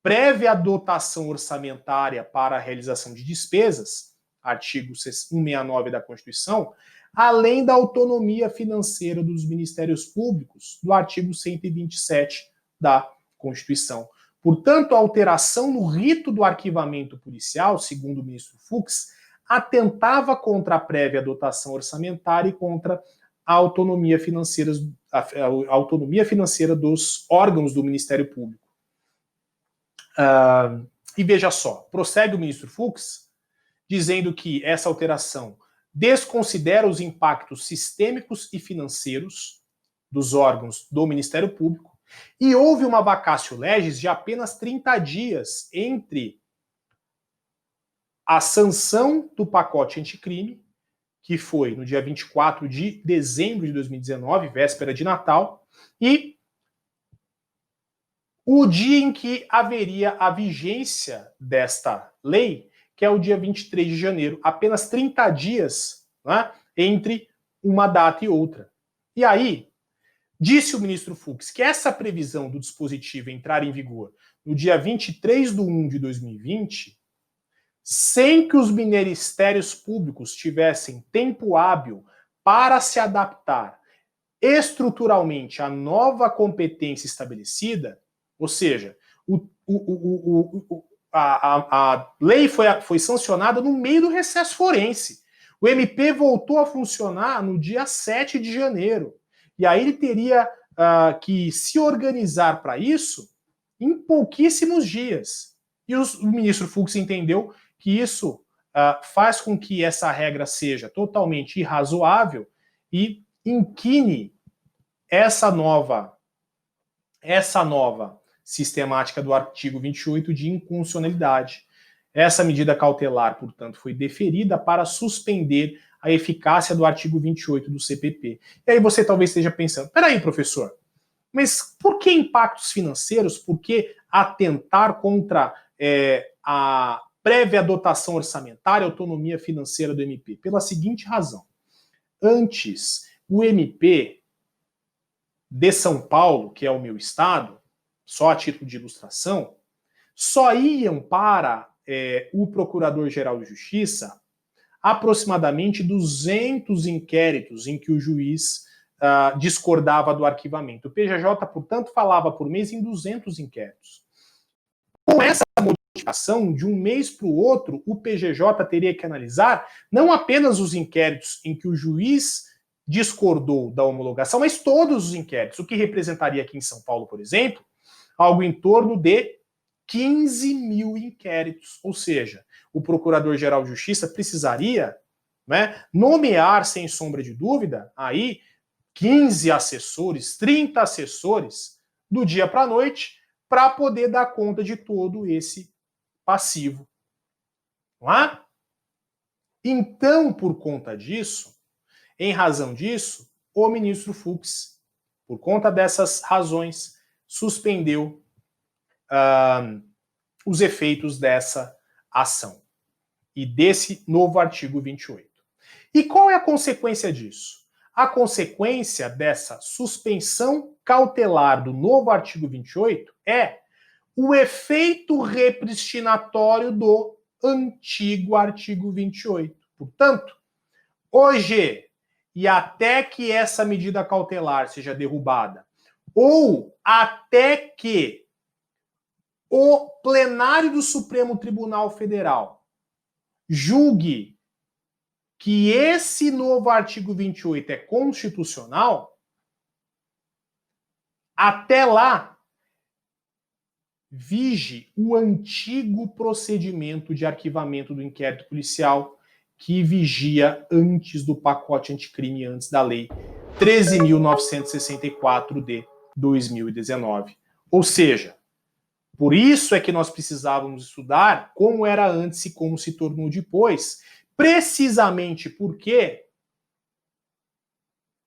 prévia dotação orçamentária para a realização de despesas, artigo 169 da Constituição, além da autonomia financeira dos ministérios públicos, do artigo 127 da Constituição. Portanto, a alteração no rito do arquivamento policial, segundo o ministro Fux, atentava contra a prévia dotação orçamentária e contra a autonomia financeira dos órgãos do Ministério Público. E veja só, prossegue o ministro Fux, dizendo que essa alteração desconsidera os impactos sistêmicos e financeiros dos órgãos do Ministério Público e houve uma vacatio legis de apenas 30 dias entre a sanção do pacote anticrime, que foi no dia 24 de dezembro de 2019, véspera de Natal, e o dia em que haveria a vigência desta lei, que é o dia 23 de janeiro, apenas 30 dias, né, entre uma data e outra. E aí, disse o ministro Fux que essa previsão do dispositivo entrar em vigor no dia 23/1/2020, sem que os ministérios públicos tivessem tempo hábil para se adaptar estruturalmente à nova competência estabelecida, ou seja, a lei foi sancionada no meio do recesso forense. O MP voltou a funcionar no dia 7 de janeiro. E aí ele teria que se organizar para isso em pouquíssimos dias. E o ministro Fux entendeu que isso faz com que essa regra seja totalmente irrazoável e inquine essa nova sistemática do artigo 28 de inconstitucionalidade. Essa medida cautelar, portanto, foi deferida para suspender a eficácia do artigo 28 do CPP. E aí você talvez esteja pensando, peraí, professor, mas por que impactos financeiros? Por que atentar contra a prévia dotação orçamentária, autonomia financeira do MP? Pela seguinte razão. Antes, o MP de São Paulo, que é o meu estado, só a título de ilustração, só iam para o Procurador-Geral de Justiça aproximadamente 200 inquéritos em que o juiz discordava do arquivamento. O PGJ, portanto, falava por mês em 200 inquéritos. Com essa modificação, de um mês para o outro, o PGJ teria que analisar não apenas os inquéritos em que o juiz discordou da homologação, mas todos os inquéritos, o que representaria aqui em São Paulo, por exemplo, algo em torno de 15 mil inquéritos. Ou seja, o Procurador-Geral de Justiça precisaria, né, nomear, sem sombra de dúvida, aí 15 assessores, 30 assessores, do dia para a noite, para poder dar conta de todo esse passivo. Não é? Então, por conta disso, em razão disso, o ministro Fux, por conta dessas razões, suspendeu os efeitos dessa ação e desse novo artigo 28. E qual é a consequência disso? A consequência dessa suspensão cautelar do novo artigo 28 é o efeito repristinatório do antigo artigo 28. Portanto, hoje, e até que essa medida cautelar seja derrubada, ou até que o plenário do Supremo Tribunal Federal julgue que esse novo artigo 28 é constitucional, até lá, vige o antigo procedimento de arquivamento do inquérito policial que vigia antes do pacote anticrime, antes da lei 13.964 de 2019. Ou seja, por isso é que nós precisávamos estudar como era antes e como se tornou depois, precisamente porque,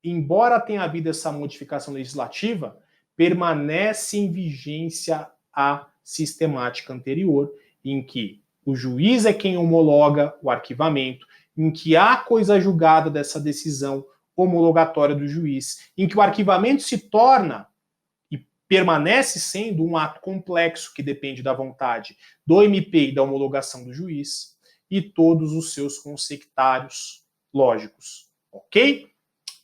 embora tenha havido essa modificação legislativa, permanece em vigência a sistemática anterior, em que o juiz é quem homologa o arquivamento, em que há coisa julgada dessa decisão homologatória do juiz, em que o arquivamento se torna e permanece sendo um ato complexo que depende da vontade do MP e da homologação do juiz e todos os seus consectários lógicos. Ok?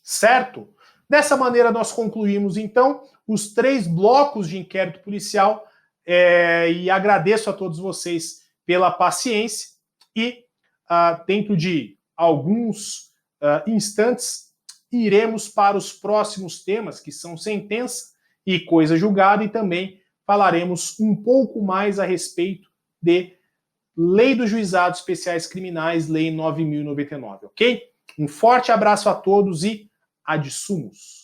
Certo? Dessa maneira, nós concluímos, então, os 3 blocos de inquérito policial e agradeço a todos vocês pela paciência e, dentro de alguns instantes, iremos para os próximos temas, que são sentença e coisa julgada, e também falaremos um pouco mais a respeito de Lei dos Juizados Especiais Criminais, Lei 9.099, ok? Um forte abraço a todos e ad sumos.